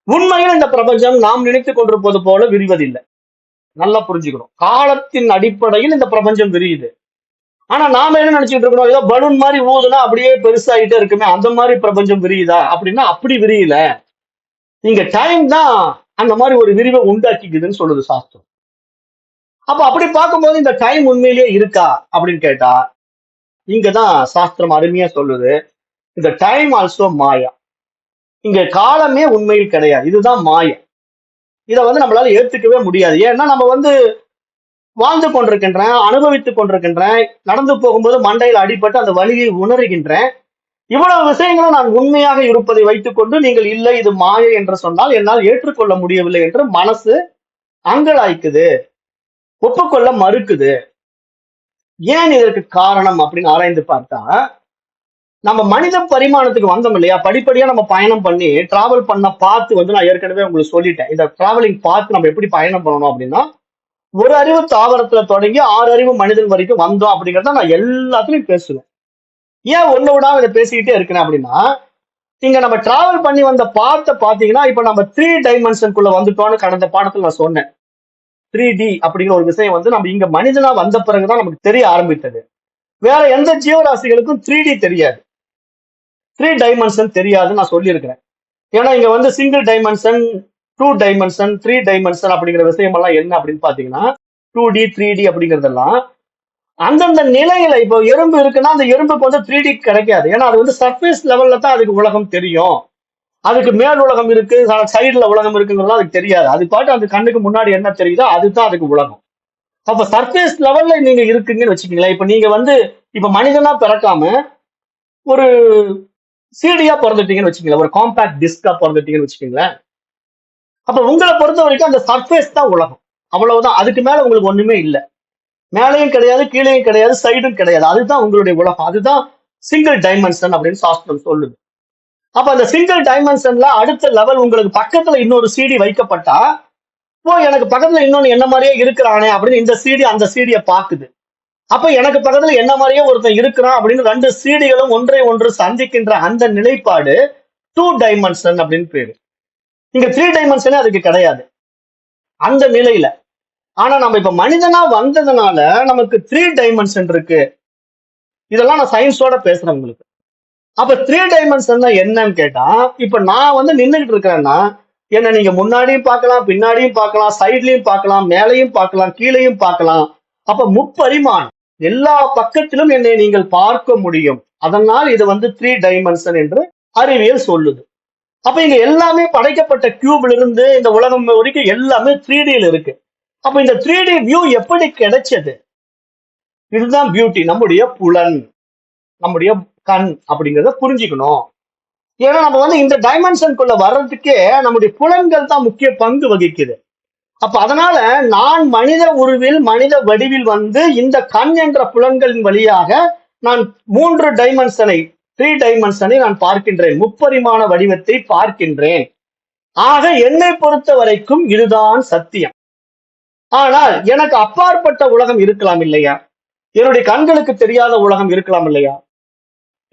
உண்மையில் இந்த பிரபஞ்சம் நாம் நினைத்துக் கொண்டிருப்பது போல விரிவதில்லை. நல்லா புரிஞ்சுக்கணும். காலத்தின் அடிப்படையில் இந்த பிரபஞ்சம் விரியுது. ஆனா நாம என்ன நினைச்சிட்டு இருக்கோம்? ஏதோ பலூன் மாதிரி ஊதுனா அப்படியே பெருசாயிட்டே இருக்குமே, அந்த மாதிரி பிரபஞ்சம் விரியுதா அப்படின்னா அப்படி விரியல. இங்க டைம் தான் அந்த மாதிரி ஒரு விரிவை உண்டாக்கிக்குதுன்னு சொல்லுது சாஸ்திரம். அப்ப அப்படி பார்க்கும்போது இந்த டைம் உண்மையிலேயே இருக்கா அப்படின்னு கேட்டா, இங்கதான் சாஸ்திரம் அருமையா சொல்லுது, இந்த டைம் ஆல்சோ மாயா. இங்க காலமே உண்மையில் கிடையாது, இதுதான் மாயா. இதை வந்து நம்மளால ஏத்துக்கவே முடியாது. ஏன்னா நம்ம வந்து வாழ்ந்து கொண்டிருக்கின்றேன், அனுபவித்துக் கொண்டிருக்கின்றேன், நடந்து போகும்போது மண்டையில் அடிபட்டு அந்த வலியை உணர்கின்றேன். இவ்வளவு விஷயங்களும் நான் உண்மையாக இருப்பதை வைத்துக் கொண்டு நீங்கள் இல்லை இது மாயை என்று சொன்னால் என்னால் ஏற்றுக்கொள்ள முடியவில்லை என்று மனசு அங்கலாய்க்குது, ஒப்புக்கொள்ள மறுக்குது. ஏன் இதற்கு காரணம் அப்படின்னு ஆராய்ந்து பார்த்தா, நம்ம மனித பரிமாணத்துக்கு வந்தோம் இல்லையா, படிப்படியா நம்ம பயணம் பண்ணி டிராவல் பண்ண பார்த்து வந்து நான் ஏற்கனவே உங்களுக்கு சொல்லிட்டேன். இந்த டிராவலிங் பார்த்து நம்ம எப்படி பயணம் பண்ணணும் அப்படின்னா, ஒரு அறிவு தாவரத்துல தொடங்கி 6 அறிவு மனிதன் வரைக்கும் வந்தோம் அப்படிங்கிறத நான் எல்லாத்துலயும் பேசுவேன். ஏன் ஒண்ணு விடாம இதை பேசிக்கிட்டே இருக்கிறேன் அப்படின்னா, இங்க நம்ம டிராவல் பண்ணி வந்த பாத்தை பாத்தீங்கன்னா, இப்ப நம்ம 3 டைமென்ஷனுக்குள்ள வந்துட்டோம்னு கடந்த பாடத்துல நான் சொன்னேன். 3D அப்படிங்கிற ஒரு விஷயம் வந்து நம்ம இங்க மனிதனா வந்த பிறகுதான் நமக்கு தெரிய ஆரம்பித்தது. வேற எந்த ஜீவராசிகளுக்கும் 3D தெரியாது, 3 டைமென்ஷன் தெரியாதுன்னு நான் சொல்லியிருக்கிறேன். ஏன்னா இங்க வந்து சிங்கிள் டைமென்ஷன், 2 டைமென்ஷன், 3 டைமென்ஷன் அப்படிங்கிற விஷயம் எல்லாம் என்ன அப்படின்னு பாத்தீங்கன்னா, 2D 3D அப்படிங்கிறதெல்லாம் அந்தந்த நிலையில இப்போ எறும்பு இருக்குன்னா அந்த எறும்புக்கு வந்து 3D கிடைக்காது. ஏன்னா அது வந்து சர்ஃபேஸ் லெவல்ல தான் அதுக்கு உலகம் தெரியும். அதுக்கு மேல் உலகம் இருக்கு, சைடுல உலகம் இருக்குங்கிறது அதுக்கு தெரியாது. அது பாட்டு அந்த கண்ணுக்கு முன்னாடி என்ன தெரியுதோ அதுதான் அதுக்கு உலகம். அப்ப சர்ஃபேஸ் லெவல்ல நீங்க இருக்கீங்கன்னு வச்சுக்கீங்களேன். இப்ப நீங்க வந்து இப்ப மனிதனா பிறக்காம ஒரு சீடியா பிறந்துட்டீங்கன்னு வச்சுக்கீங்களேன். ஒரு காம்பாக்ட் டிஸ்கா பிறந்துட்டீங்கன்னு வச்சுக்கீங்களேன். அப்ப உங்களை பொறுத்த வரைக்கும் அந்த சர்ஃபேஸ் தான் உலகம். அவ்வளவுதான். அதுக்கு மேல உங்களுக்கு ஒண்ணுமே இல்ல. மேலையும் கிடையாது, கீழேயும் கிடையாது, சைடும் கிடையாது. அதுதான் உங்களுடைய உலகம். அதுதான் சிங்கிள் டைமென்ஷன் அப்படின்னு சாஸ்திரம் சொல்லுது. அப்ப அந்த சிங்கிள் டைமென்ஷன்ல அடுத்த லெவல் உங்களுக்கு பக்கத்துல இன்னொரு சிடி வைக்கப்பட்டா, ஓ எனக்கு பக்கத்துல இன்னொன்னு என்ன மாதிரியே இருக்கிறானே அப்படின்னு இந்த சிடி அந்த சிடியை பாக்குது. அப்ப எனக்கு பக்கத்துல என்ன மாதிரியே ஒருத்தன் இருக்கிறான் அப்படின்னு 2 சிடிகளும் ஒன்றை ஒன்று சந்திக்கின்ற அந்த நிலைப்பாடு 2 டைமென்ஷன் அப்படின்னு பேரு. இங்க 3 டைமென்ஷனே அதுக்கு கிடையாது அந்த நிலையில. ஆனா நம்ம இப்ப மனிதனா வந்ததுனால நமக்கு 3 டைமென்ஷன் இருக்கு. இதெல்லாம் நான் சயின்ஸோட பேசுறேன் உங்களுக்கு. அப்ப 3 டைமென்ஷன் என்னன்னு கேட்டா, இப்ப நான் வந்து நின்றுகிட்டு இருக்கிறேன்னா என்ன நீங்க முன்னாடியும் பார்க்கலாம், பின்னாடியும் பார்க்கலாம், சைட்லயும் பார்க்கலாம், மேலையும் பார்க்கலாம், கீழையும் பார்க்கலாம். அப்ப முப்பரிமாணம் எல்லா பக்கத்திலும் என்னை நீங்கள் பார்க்க முடியும். அதனால் இது வந்து 3 டைமென்ஷன் என்று அறிவியல் சொல்லுது. அப்ப இங்க எல்லாமே படைக்கப்பட்ட கியூப்ல இருந்து இந்த உலகம் வரைக்கும் எல்லாமே 3Dல இருக்கு. அப்ப இந்த 3D வியூ எப்படி கிடைச்சது? இதுதான் பியூட்டி. நம்முடைய புலன், நம்முடைய கண் அப்படிங்கறத புரிஞ்சுக்கணும். ஏன்னா நம்ம வந்து இந்த டைமென்ஷனுக்குள்ள வர்றதுக்கே நம்முடைய புலன்கள் தான் முக்கிய பங்கு வகிக்குது. அப்ப அதனால நான் மனித உருவில் மனித வடிவில் வந்து இந்த கண் என்ற புலன்களின் வழியாக நான் 3 டைமென்ஷனை 3 டைமென்ஷனை நான் பார்க்கின்றேன். முப்பரிமாண வடிவத்தை பார்க்கின்றேன். ஆக என்னை பொறுத்த வரைக்கும் இதுதான் சத்தியம். ஆனால் எனக்கு அப்பாற்பட்ட உலகம் இருக்கலாம் இல்லையா? என்னுடைய கண்களுக்கு தெரியாத உலகம் இருக்கலாம் இல்லையா?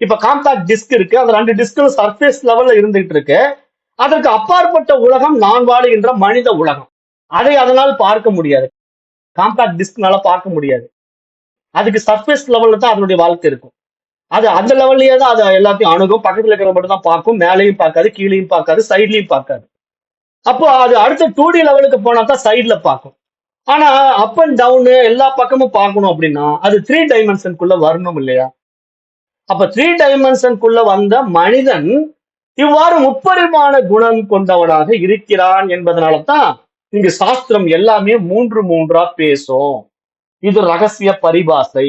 இப்ப காம்பாக்ட் டிஸ்க் இருக்கு. அந்த 2 டிஸ்கும் சர்ஃபேஸ் லெவல்ல இருந்துகிட்டு இருக்கு. அதற்கு அப்பாற்பட்ட உலகம் நான் வாழுகின்ற மனித உலகம். அதை அதனால் பார்க்க முடியாது. காம்பாக்ட் டிஸ்க்னால பார்க்க முடியாது. அதுக்கு சர்ஃபேஸ் லெவல்ல தான் அதனுடைய வாழ்க்கை இருக்கும். அது அந்த லெவல்லயே தான் அது எல்லாத்தையும் அணுகும். பக்கத்துல இருக்கிற மட்டும் தான் பார்க்கும். மேலையும் பார்க்காது, கீழையும் பார்க்காது, சைட்லயும் பார்க்காது. அப்போ அது அடுத்த 2D லெவலுக்கு போனா தான் சைட்ல பார்க்கும். ஆனா அப் அண்ட் டவுன் எல்லா பக்கமும் பார்க்கணும் அப்படின்னா அது 3 டைமென்ஷனுக்குள்ள வரணும் இல்லையா? அப்ப 3 டைமென்ஷனுக்குள்ள வந்த மனிதன் இவ்வாறு முப்பரிமாண குணம் கொண்டவனாக இருக்கிறான் என்பதனால தான் இங்கு சாஸ்திரம் எல்லாமே 3 பேசும். இது ரகசிய பரிபாசை.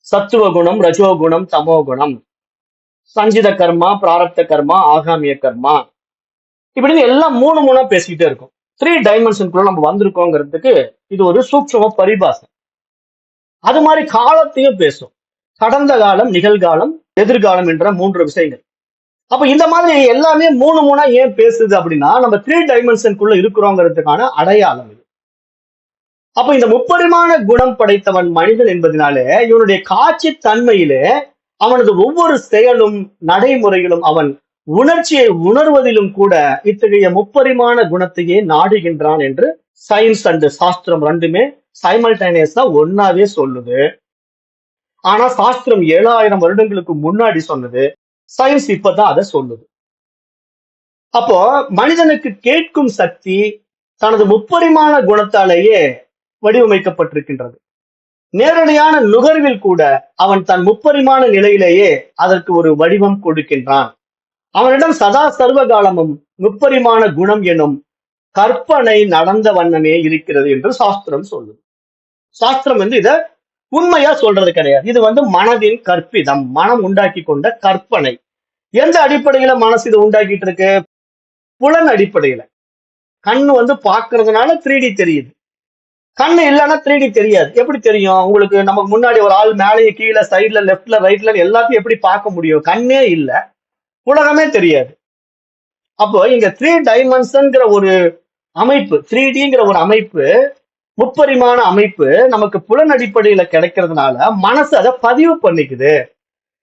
சத்துவ குணம், ரஜோகுணம், தமோ குணம், சஞ்சித கர்மா, பிராரப்த கர்மா, ஆகாமிய கர்மா, இப்படின்னு எல்லாம் 3 பேசிக்கிட்டே இருக்கும். 3 டைமென்ஷனுக்குள்ள நம்ம வந்திருக்கோங்கிறதுக்கு இது ஒரு சூக்ஷ்ம பரிபாசை. அது மாதிரி காலத்தையும் பேசும். கடந்த காலம், நிகழ்காலம், எதிர்காலம் என்ற 3 விஷயங்கள். அப்ப இந்த மாதிரி எல்லாமே 3 ஏன் பேசுது அப்படின்னா நம்ம 3 டைமென்ஷனுக்குள்ள இருக்கிறோங்கிறதுக்கான அடையாளம் இது. அப்ப இந்த முப்பரிமாண குணம் படைத்தவன் மனிதன் என்பதனாலே இவனுடைய காட்சி தன்மையிலே அவனது ஒவ்வொரு செயலும் நடைமுறையிலும் அவன் உணர்ச்சியை உணர்வதிலும் கூட இத்தகைய முப்பரிமாண குணத்தையே நாடுகின்றான் என்று சயின்ஸ் அண்ட் சாஸ்திரம் 2மே சைமல்டேனியஸா ஒன்னாவே சொல்லுது. ஆனா சாஸ்திரம் 7000 வருடங்களுக்கு முன்னாடி சொன்னது, சயின்ஸ் இப்பதான் அதை சொல்லுது. அப்போ மனிதனுக்கு கேட்கும் சக்தி தனது முப்பரிமாண குணத்தாலேயே வடிவமைக்கப்பட்டிருக்கின்றது. நேரடியான நுகர்வில் கூட அவன் தன் முப்பரிமாண நிலையிலேயே அதற்கு ஒரு வடிவம் கொடுக்கின்றான். அவனிடம் சதா சர்வ காலமும் முப்பரிமாண குணம் எனும் கற்பனை நடந்த வண்ணமே இருக்கிறது என்று சாஸ்திரம் சொல்லுது. சாஸ்திரம் வந்து இத உண்மையா சொல்றது கிடையாது. இது வந்து மனதின் கற்பிதம், மனம் உண்டாக்கி கொண்ட கற்பனை. எந்த அடிப்படையில மனசு இதை உண்டாக்கிட்டு இருக்கு? புலன் அடிப்படையில. கண்ணு வந்து பாக்குறதுனால 3D தெரியுது. கண்ணு இல்லைன்னா 3D தெரியாது. எப்படி தெரியும் உங்களுக்கு? நமக்கு முன்னாடி ஒரு ஆள் மேலேயே கீழே சைட்ல லெப்ட்ல ரைட்ல எல்லாத்தையும் எப்படி பார்க்க முடியும்? கண்ணே இல்ல, உலகமே தெரியாது. அப்போ இங்க 3 டைமென்ஷன்ங்கிற ஒரு அமைப்பு, 3Dங்கிற ஒரு அமைப்பு, முப்பரிமாண அமைப்பு நமக்கு புலன் அடிப்படையில கிடைக்கிறதுனால மனசு அதை பதிவு பண்ணிக்குது.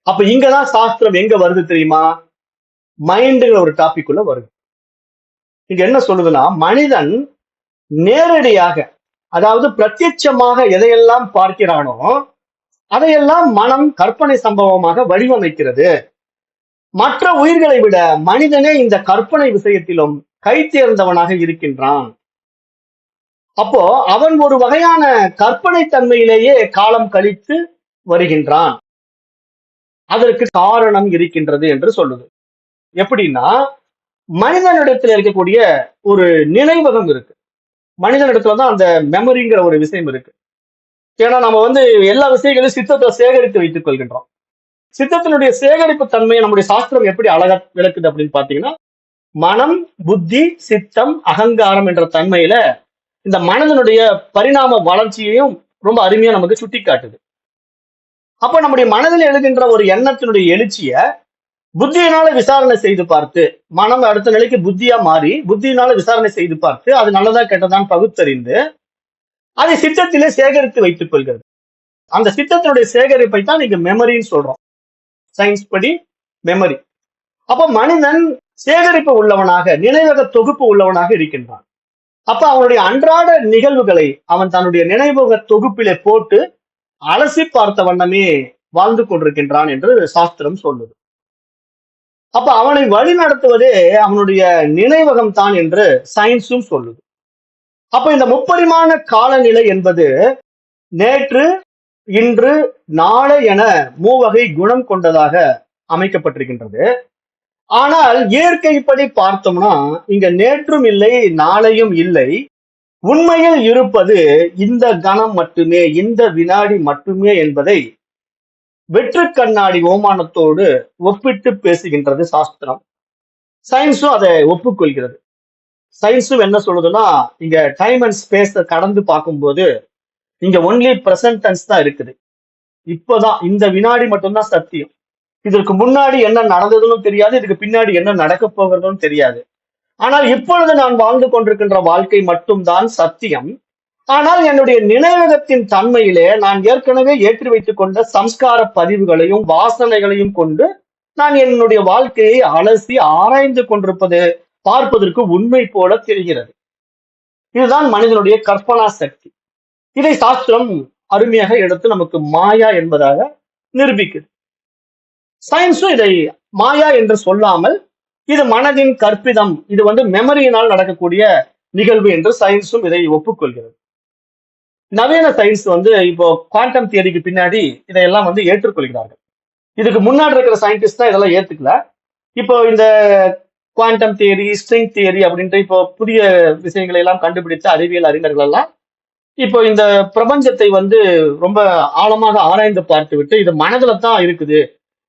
அப்ப இங்கதான் சாஸ்திரம் எங்க வருது தெரியுமா? மைண்டுங்கிற ஒரு டாபிக் உள்ள வருது. இங்க என்ன சொல்லுதுன்னா, மனிதன் நேரடியாக, அதாவது பிரத்யட்சமாக எதையெல்லாம் பார்க்கிறானோ அதையெல்லாம் மனம் கற்பனை சம்பவமாக வடிவமைக்கிறது. மற்ற உயிர்களை விட மனிதனே இந்த கற்பனை விஷயத்திலும் கை தேர்ந்தவனாக இருக்கின்றான். அப்போ அவன் ஒரு வகையான கற்பனை தன்மையிலேயே காலம் கழித்து வருகின்றான். அதற்கு காரணம் இருக்கின்றது என்று சொல்லுது. எப்படின்னா, மனிதனிடத்தில் இருக்கக்கூடிய ஒரு நினைவகம் இருக்கு. மனிதனிடத்துல தான் அந்த மெமரிங்கிற ஒரு விஷயம் இருக்கு. ஏன்னா நம்ம எல்லா விஷயங்களையும் சித்தத்தை சேகரித்து வைத்துக் கொள்கின்றோம். சித்தத்தினுடைய சேகரிப்பு தன்மையை நம்முடைய சாஸ்திரம் எப்படி அழகா விளக்குது அப்படின்னு பாத்தீங்கன்னா, மனம், புத்தி, சித்தம், அகங்காரம் என்ற தன்மையில இந்த மனதனுடைய பரிணாம வளர்ச்சியையும் ரொம்ப அருமையா நமக்கு சுட்டி காட்டுது. அப்ப நம்முடைய மனதில் எழுகின்ற ஒரு எண்ணத்தினுடைய எழுச்சிய புத்தியினால விசாரணை செய்து பார்த்து, மனம் அடுத்த நிலைக்கு புத்தியா மாறி புத்தியினால விசாரணை செய்து பார்த்து அது நல்லதா கெட்டதான் பகுத்தறிந்து அதை சித்தத்திலே சேகரித்து வைத்துக் கொள்கிறது. அந்த சித்தத்தினுடைய சேகரிப்பை தான் நீங்க மெமரின்னு சொல்றோம். சயின்ஸ் படி மெமரி. அப்ப மனிதன் சேகரிப்பு உள்ளவனாக, நினைவக தொகுப்பு உள்ளவனாக இருக்கின்றான். அப்ப அவனுடைய அன்றாட நிகழ்வுகளை அவன் தன்னுடைய நினைவக தொகுப்பிலே போட்டு அலசி பார்த்த வண்ணமே வாழ்ந்து கொண்டிருக்கின்றான் என்று சாஸ்திரம் சொல்லுது. அப்ப அவனை வழி நடத்துவதே அவனுடைய நினைவகம் தான் என்று சயின்ஸும் சொல்லுது. அப்ப இந்த முப்பரிமாண காலநிலை என்பது நேற்று, இன்று, நாளை என மூவகை குணம் கொண்டதாக அமைக்கப்பட்டிருக்கின்றது. ஆனால் இயற்கைப்படி பார்த்தோம்னா இங்க நேற்றும் இல்லை, நாளையும் இல்லை. உண்மையில் இருப்பது இந்த கணம் மட்டுமே, இந்த வினாடி மட்டுமே என்பதை வெற்று கண்ணாடி ஓமானத்தோடு ஒப்பிட்டு பேசுகின்றது சாஸ்திரம். சயின்ஸும் அதை ஒப்புக்கொள்கிறது. சயின்ஸும் என்ன சொல்லுதுன்னா, இங்க டைம் அண்ட் ஸ்பேஸ் கடந்து பார்க்கும்போது இங்க ஒன்லி பிரசன்ட் டென்ஸ் தான் இருக்குது. இப்பதான் இந்த வினாடி மட்டும்தான் சத்தியம். இதற்கு முன்னாடி என்ன நடந்ததுன்னு தெரியாது, இதுக்கு பின்னாடி என்ன நடக்க போகிறதுன்னு தெரியாது. ஆனால் இப்பொழுது நான் வாழ்ந்து கொண்டிருக்கின்ற வாழ்க்கை மட்டும்தான் சத்தியம். ஆனால் என்னுடைய நினைவகத்தின் தன்மையிலே நான் ஏற்கனவே ஏற்றி வைத்துக் கொண்ட சம்ஸ்கார பதிவுகளையும் வாசனைகளையும் கொண்டு நான் என்னுடைய வாழ்க்கையை அலசி ஆராய்ந்து கொண்டிருப்பது பார்ப்பதற்கு உண்மை போல தெரிகிறது. இதுதான் மனிதனுடைய கற்பனா சக்தி. இதை சாஸ்திரம் அருமையாக எடுத்து நமக்கு மாயா என்பதாக நிரூபிக்குது. சயின்ஸும் இதை மாயா என்று சொல்லாமல் இது மனதின் கற்பிதம், இது மெமரியினால் நடக்கக்கூடிய நிகழ்வு என்று சயின்ஸும் இதை ஒப்புக்கொள்கிறது. நவீன சயின்ஸ் இப்போ குவாண்டம் தியரிக்கு பின்னாடி இதையெல்லாம் ஏற்றுக்கொள்கிறார்கள். இதுக்கு முன்னாடி இருக்கிற சயின்டிஸ்ட் தான் இதெல்லாம் ஏத்துக்கல. இப்போ இந்த குவாண்டம் தியரி, ஸ்ட்ரிங் தியரி அப்படின்ட்டு இப்போ புதிய விஷயங்களை எல்லாம் கண்டுபிடித்த அறிவியல் அறிஞர்கள் எல்லாம் இப்போ இந்த பிரபஞ்சத்தை ரொம்ப ஆழமாக ஆராய்ந்து பார்த்து விட்டு இது மனதுல தான் இருக்குது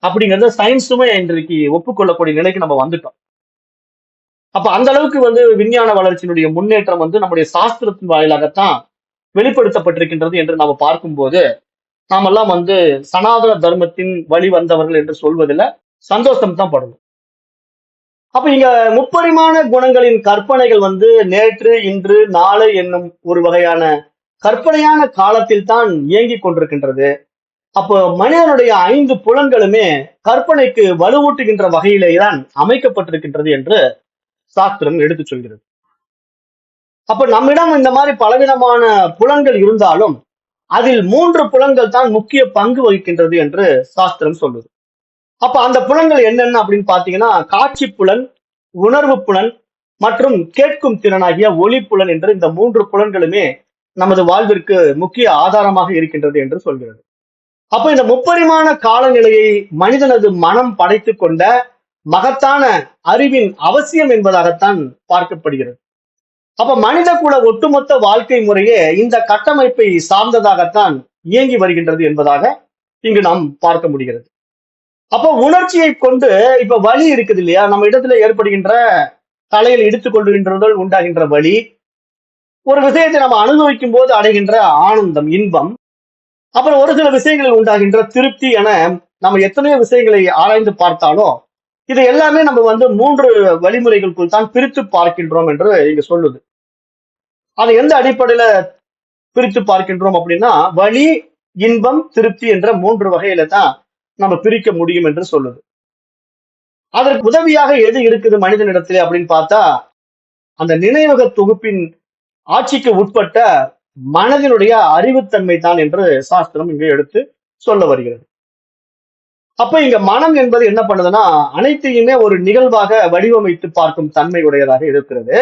அப்படிங்கறத சயின்ஸுமே இன்றைக்கு ஒப்புக்கொள்ளக்கூடிய நிலைக்கு நம்ம வந்துட்டோம். அப்ப அந்த அளவுக்கு விஞ்ஞான வளர்ச்சியினுடைய முன்னேற்றம் நம்முடைய சாஸ்திரத்தின் வாயிலாகத்தான் வெளிப்படுத்தப்பட்டிருக்கின்றது என்று நாம பார்க்கும்போது நாமெல்லாம் சனாதன தர்மத்தின் வழி வந்தவர்கள் என்று சொல்வதில் சந்தோஷம் தான் படணும். அப்ப இங்க முப்பரிமாண குணங்களின் கற்பனைகள் நேற்று, இன்று, நாளை என்னும் ஒரு வகையான கற்பனையான காலத்தில் தான் இயங்கிக் கொண்டிருக்கின்றது. அப்போ மனிதனுடைய 5 புலன்களுமே கற்பனைக்கு வலுவூட்டுகின்ற வகையிலேதான் அமைக்கப்பட்டிருக்கின்றது என்று சாஸ்திரம் எடுத்து சொல்கிறது. அப்ப நம்மிடம் இந்த மாதிரி பலவிதமான புலன்கள் இருந்தாலும் அதில் 3 புலன்கள் தான் முக்கிய பங்கு வகிக்கின்றது என்று சாஸ்திரம் சொல்லுது. அப்ப அந்த புலன்கள் என்னென்ன அப்படின்னு பாத்தீங்கன்னா, காட்சி புலன், உணர்வு புலன் மற்றும் கேட்கும் திறனாகிய ஒளி புலன் என்று இந்த 3 புலன்களுமே நமது வாழ்விற்கு முக்கிய ஆதாரமாக இருக்கின்றது என்று சொல்கிறது. அப்ப இந்த முப்பரிமாண காலநிலையை மனிதனது மனம் படைத்துக் கொண்ட மகத்தான அறிவின் அவசியம் என்பதாகத்தான் பார்க்கப்படுகிறது. அப்ப மனித குல ஒட்டுமொத்த வாழ்க்கை முறையே இந்த கட்டமைப்பை சார்ந்ததாகத்தான் இயங்கி வருகின்றது என்பதாக இங்கு நாம் பார்க்க முடிகிறது. அப்ப உணர்ச்சியை கொண்டு இப்ப வலி இருக்குது இல்லையா, நம்ம இடத்துல ஏற்படுகின்ற தலையில் இடித்துக் கொள்கின்றதல் உண்டாகின்ற வலி, ஒரு விஷயத்தை நம்ம அனுபவிக்கும் போது அடைகின்ற ஆனந்தம், இன்பம், அப்புறம் ஒரு சில விஷயங்களில் உண்டாகின்ற திருப்தி என நம்ம எத்தனையோ விஷயங்களை ஆராய்ந்து பார்த்தாலும் இது எல்லாமே நம்ம 3 வழிமுறைகளுக்குள் தான் பிரித்து பார்க்கின்றோம் என்று இங்க சொல்லுது. அது எந்த அடிப்படையில பிரித்து பார்க்கின்றோம் அப்படின்னா, வலி, இன்பம், திருப்தி என்ற 3 வகையில தான் நம்ம பிரிக்க முடியும் என்று சொல்லுது. அதற்கு உதவியாக எது இருக்குது மனிதனிடத்திலே அப்படின்னு பார்த்தா, அந்த நினைவக தொகுப்பின் ஆட்சிக்கு உட்பட்ட மனதினுடைய அறிவுத்தன்மை தான் என்று சாஸ்திரம் இங்கே எடுத்து சொல்ல வருகிறது. அப்ப இங்க மனம் என்பது என்ன பண்ணுதுன்னா, அனைத்தையுமே ஒரு நிகழ்வாக வடிவமைத்து பார்க்கும் தன்மை உடையதாக இருக்கிறது.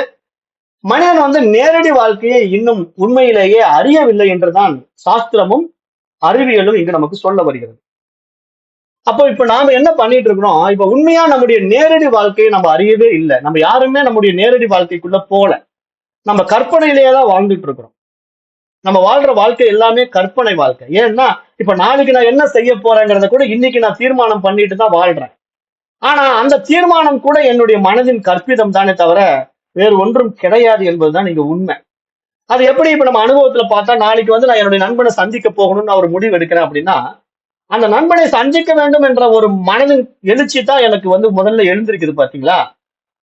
மனிதன் நேரடி வாழ்க்கையை இன்னும் உண்மையிலேயே அறியவில்லை என்றுதான் சாஸ்திரமும் அறிவியலும் இங்கு நமக்கு சொல்ல வருகிறது. அப்போ இப்ப நாம என்ன பண்ணிட்டு இருக்கிறோம்? இப்ப உண்மையா நம்முடைய நேரடி வாழ்க்கையை நம்ம அறியவே இல்லை. நம்ம யாருமே நம்முடைய நேரடி வாழ்க்கைக்குள்ள போல. நம்ம கற்பனையிலேயே தான் வாழ்ந்துட்டு இருக்கிறோம். நம்ம வாழ்ற வாழ்க்கை எல்லாமே கற்பனை வாழ்க்கை. ஏன்னா இப்ப நாளைக்கு நான் என்ன செய்ய போறேங்கிறத கூட இன்னைக்கு நான் தீர்மானம் பண்ணிட்டு தான் வாழ்றேன். ஆனா அந்த தீர்மானம் கூட என்னுடைய மனதின் கற்பிதம் தானே தவிர வேறு ஒன்றும் கிடையாது என்பதுதான் இங்க உண்மை. அது எப்படி இப்ப நம்ம அனுபவத்துல பார்த்தா, நாளைக்கு நான் என்னுடைய நண்பனை சந்திக்க போகணும்னு நான் ஒரு முடிவு எடுக்கிறேன் அப்படின்னா, அந்த நண்பனை சந்திக்க வேண்டும் என்ற ஒரு மனதின் எழுச்சி தான் எனக்கு முதல்ல எழுந்திருக்குது பாத்தீங்களா?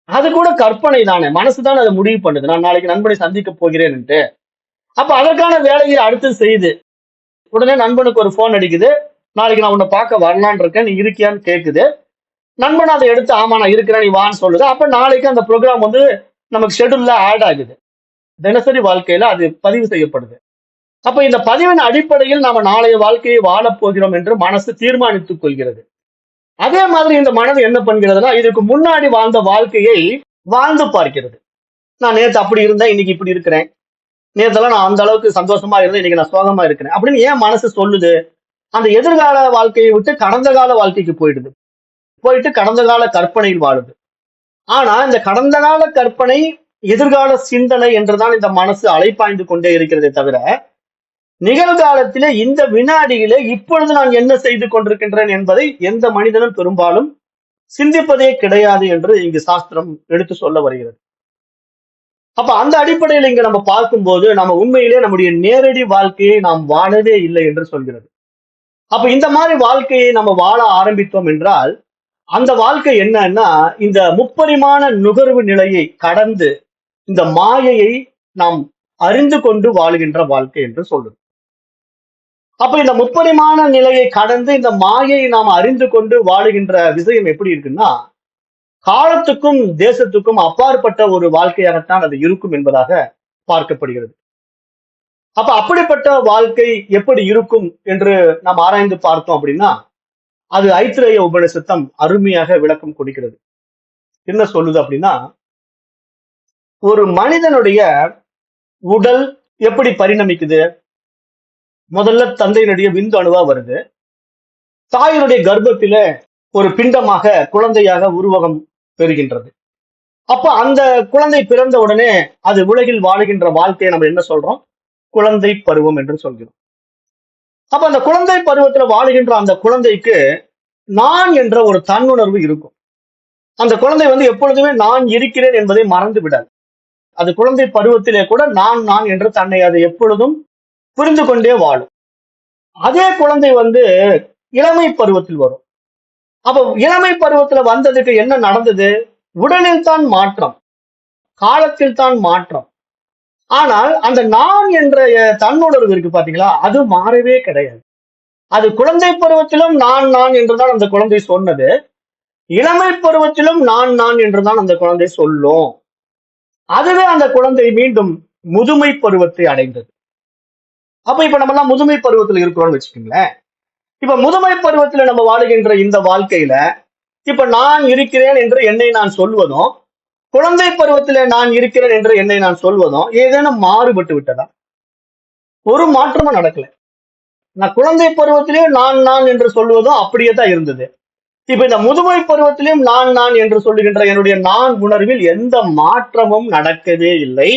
அது கூட கற்பனை தானே. மனசுதான் அதை முடிவு பண்ணுது. நான் நாளைக்கு நண்பனை சந்திக்க போகிறேன்னுட்டு. அப்ப அதற்கான வேலையை அடுத்து செய்யுது. உடனே நண்பனுக்கு ஒரு போன் அடிக்குது. நாளைக்கு நான் உன்னை பார்க்க வரலான்னு இருக்கேன், நீ இருக்கியான்னு கேக்குது. நண்பன் அதை எடுத்து ஆமா நான் இருக்கிறேன், நீ வான்னு சொல்லுது. அப்ப நாளைக்கு அந்த ப்ரோக்ராம் நமக்கு ஷெட்யூல்ல ஆட் ஆகுது. தினசரி வாழ்க்கையில அது பதிவு செய்யப்படுது. அப்ப இந்த பதிவின் அடிப்படையில் நாம நாளைய வாழ்க்கையை வாழப் போகிறோம் என்று மனசு தீர்மானித்துக் கொள்கிறது. அதே மாதிரி இந்த மனது என்ன பண்ணுகிறதுனா, இதுக்கு முன்னாடி வாழ்ந்த வாழ்க்கையை வாழ்ந்து பார்க்கிறது. நான் நேத்து அப்படி இருந்தேன், இன்னைக்கு இப்படி இருக்கிறேன். நேத்தெல்லாம் நான் அந்த அளவுக்கு சந்தோஷமா இருந்தேன், இன்னைக்கு நான் சோகமா இருக்கிறேன் அப்படின்னு ஏன் மனசு சொல்லுது? அந்த எதிர்கால வாழ்க்கையை விட்டு கடந்த கால வாழ்க்கைக்கு போயிடுது. போயிட்டு கடந்த கால கற்பனையில் வாழுது. ஆனா இந்த கடந்த கால கற்பனை, எதிர்கால சிந்தனை என்றுதான் இந்த மனசு அலைப்பாய்ந்து கொண்டே இருக்கிறதே தவிர, நிகழ்காலத்திலே இந்த வினாடியிலே இப்பொழுது நான் என்ன செய்து கொண்டிருக்கின்றேன் என்பதை எந்த மனிதனும் பெரும்பாலும் சிந்திப்பதே கிடையாது என்று இங்கு சாஸ்திரம் எடுத்து சொல்ல வருகிறது. அப்ப அந்த அடிப்படையில் இங்க நம்ம பார்க்கும்போது நம்ம உண்மையிலே நம்முடைய நேரடி வாழ்க்கையை நாம் வாழவே இல்லை என்று சொல்கிறது. அப்ப இந்த மாதிரி வாழ்க்கையை நம்ம வாழ ஆரம்பித்தோம் என்றால் அந்த வாழ்க்கை என்னன்னா, இந்த முப்பரிமாண நுகர்வு நிலையை கடந்து இந்த மாயையை நாம் அறிந்து கொண்டு வாழுகின்ற வாழ்க்கை என்று சொல்லுது. அப்ப இந்த முப்பரிமாண நிலையை கடந்து இந்த மாயையை நாம் அறிந்து கொண்டு வாழுகின்ற விஷயம் எப்படி இருக்குன்னா, காலத்துக்கும் தேசத்துக்கும் அப்பாற்பட்ட ஒரு வாழ்க்கையாகத்தான் அது இருக்கும் என்பதாக பார்க்கப்படுகிறது. அப்ப அப்படிப்பட்ட வாழ்க்கை எப்படி இருக்கும் என்று நாம் ஆராய்ந்து பார்த்தோம் அப்படின்னா, அது ஐத்திரேய உபநிஷத்தம் அருமையாக விளக்கம் கொடுக்கிறது. என்ன சொல்லுது அப்படின்னா, ஒரு மனிதனுடைய உடல் எப்படி பரிணமிக்குது? முதல்ல தந்தையினுடைய விந்து அணுவா வருது. தாயினுடைய கர்ப்பத்தில ஒரு பிண்டமாக குழந்தையாக உருவகம் பெறுகின்றது. அப்ப அந்த குழந்தை பிறந்த உடனே அது உலகில் வாழுகின்ற வாழ்க்கையை நம்ம என்ன சொல்றோம்? குழந்தை பருவம் என்று சொல்கிறோம். அப்ப அந்த குழந்தை பருவத்துல வாழுகின்ற அந்த குழந்தைக்கு நான் என்ற ஒரு தன்னுணர்வு இருக்கும். அந்த குழந்தை எப்பொழுதுமே நான் இருக்கிறேன் என்பதை மறந்து விடாது. அது குழந்தை பருவத்திலே கூட நான் நான் என்று தன்னை அது எப்பொழுதும் புரிந்து கொண்டே வாழும். அதே குழந்தை இளமை பருவத்தில் வரும். அப்ப இளமை பருவத்துல வந்ததுக்கு என்ன நடந்தது? உடலில் தான் மாற்றம், காலத்தில் தான் மாற்றம். ஆனால் அந்த நான் என்ற தன்னுணர்வு இருக்கு பாத்தீங்களா, அது மாறவே கிடையாது. அது குழந்தை பருவத்திலும் நான் நான் என்றுதான் அந்த குழந்தை சொன்னது. இளமை பருவத்திலும் நான் நான் என்றுதான் அந்த குழந்தை சொல்லும். அதுவே அந்த குழந்தை மீண்டும் முதுமை பருவத்தை அடைந்தது. அப்ப இப்ப நம்ம எல்லாம் முதுமை பருவத்தில் இருக்கிறோம்னு வச்சுக்கோங்களேன். இப்ப முதுமை பருவத்துல நம்ம வாழுகின்ற இந்த வாழ்க்கையில இப்ப நான் இருக்கிறேன் என்று என்னை நான் சொல்வதும், குழந்தை பருவத்தில நான் இருக்கிறேன் என்று என்னை நான் சொல்வதும் ஏதேனும் மாறுபட்டு விட்டதா? ஒரு மாற்றமும் நடக்கல. நான் குழந்தை பருவத்திலே நான் நான் என்று சொல்வதும் அப்படியே தான் இருந்தது. இப்ப இந்த முதுமை பருவத்திலும் நான் நான் என்று சொல்லுகின்ற என்னுடைய நான் உணர்வில் எந்த மாற்றமும் நடக்கவே இல்லை.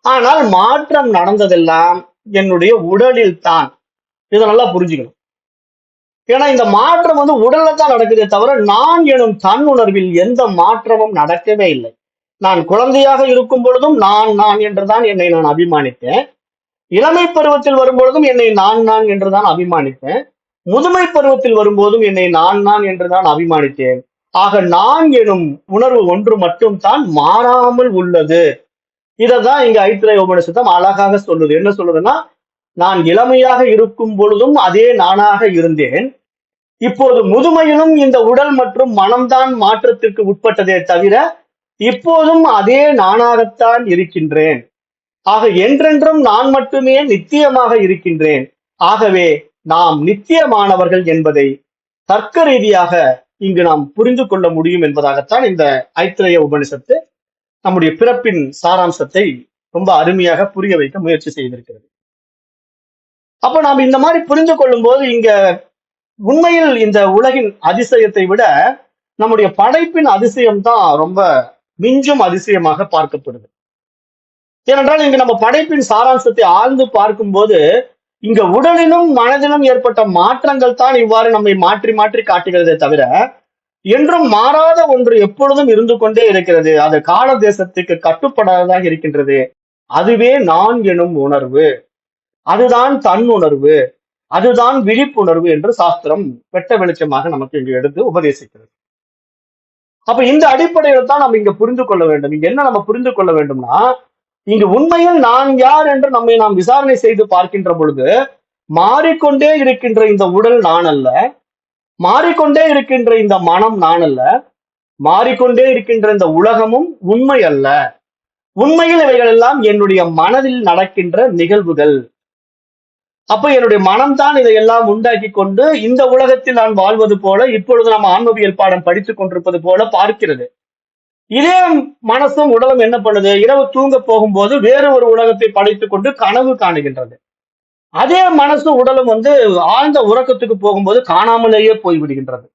ஆனால் மாற்றம் நடந்ததெல்லாம் என்னுடைய உடலில் தான். இதை நல்லா புரிஞ்சுக்கணும். ஏன்னா இந்த மாற்றம் உடல்ல தான் நடக்குதே தவிர நான் எனும் தன் உணர்வில் எந்த மாற்றமும் நடக்கவே இல்லை. நான் குழந்தையாக இருக்கும் பொழுதும் நான் நான் என்றுதான் என்னை நான் அபிமானித்தேன். இளமை பருவத்தில் வரும்பொழுதும் என்னை நான் நான் என்றுதான் அபிமானித்தேன். முதுமை பருவத்தில் வரும்போதும் என்னை நான் நான் என்றுதான் அபிமானித்தேன். ஆக நான் எனும் உணர்வு ஒன்று மட்டும் தான் மாறாமல் உள்ளது. இதைதான் இங்க ஐத்திரேய உபநிஷதம் அழகாக சொல்லுது. என்ன சொல்லுதுன்னா, நான் இளமையாக இருக்கும் பொழுதும் அதே நானாக இருந்தேன். இப்போது முதுமையிலும் இந்த உடல் மற்றும் மனம்தான் மாற்றத்திற்கு உட்பட்டதே தவிர இப்போதும் அதே நானாகத்தான் இருக்கின்றேன். ஆக என்றென்றும் நான் மட்டுமே நித்தியமாக இருக்கின்றேன். ஆகவே நாம் நித்தியமானவர்கள் என்பதை தர்க்க ரீதியாக இங்கு நாம் புரிந்து கொள்ள முடியும் என்பதாகத்தான் இந்த ஐத்திரேய உபனிஷத்து நம்முடைய பிறப்பின் சாராம்சத்தை ரொம்ப அருமையாக புரிய வைக்க முயற்சி செய்திருக்கிறது. அப்ப நாம் இந்த மாதிரி புரிந்து கொள்ளும் போது இங்க உண்மையில் இந்த உலகின் அதிசயத்தை விட நம்முடைய படைப்பின் அதிசயம் தான் ரொம்ப மிஞ்சும் அதிசயமாக பார்க்கப்படுது. ஏனென்றால் இங்கு நம்ம படைப்பின் சாராம்சத்தை ஆழ்ந்து பார்க்கும்போது இங்க உடலிலும் மனதிலும் ஏற்பட்ட மாற்றங்கள் தான் இவ்வாறு நம்மை மாற்றி மாற்றி காட்டுகிறதே தவிர என்றும் மாறாத ஒன்று எப்பொழுதும் இருந்து கொண்டே இருக்கிறது. அது கால தேசத்துக்கு கட்டுப்படாததாக இருக்கின்றது. அதுவே நான் எனும் உணர்வு, அதுதான் தன் உணர்வு, அதுதான் விழிப்புணர்வு என்று சாஸ்திரம் வெட்ட வெளிச்சமாக நமக்கு இங்கு எடுத்து உபதேசிக்கிறது. அப்ப இந்த அடிப்படையில் தான் நம்ம இங்க புரிந்து கொள்ள வேண்டும். இங்க என்ன நம்ம புரிந்து கொள்ள வேண்டும்னா, இங்கு உண்மையில் நான் யார் என்று நம்மை நாம் விசாரணை செய்து பார்க்கின்ற பொழுது மாறிக்கொண்டே இருக்கின்ற இந்த உடல் நான் அல்ல, மாறிக்கொண்டே இருக்கின்ற இந்த மனம் நான் அல்ல, மாறிக்கொண்டே இருக்கின்ற இந்த உலகமும் உண்மை அல்ல. உண்மையில் இவைகள் எல்லாம் என்னுடைய மனதில் நடக்கின்ற நிகழ்வுகள். அப்ப என்னுடைய மனம்தான் இதையெல்லாம் உண்டாக்கி கொண்டு இந்த உலகத்தில் நான் வாழ்வது போல இப்பொழுது நம்ம ஆன்மவியல் பாடம் படித்துக் கொண்டிருப்பது போல பார்க்கிறது. இதே மனசும் உடலும் என்ன பண்ணுது? இரவு தூங்க போகும்போது வேறு ஒரு உலகத்தை படைத்துக் கொண்டு கனவு காணுகின்றது. அதே மனசு உடலும் ஆழ்ந்த உறக்கத்துக்கு போகும்போது காணாமலேயே போய்விடுகின்றது.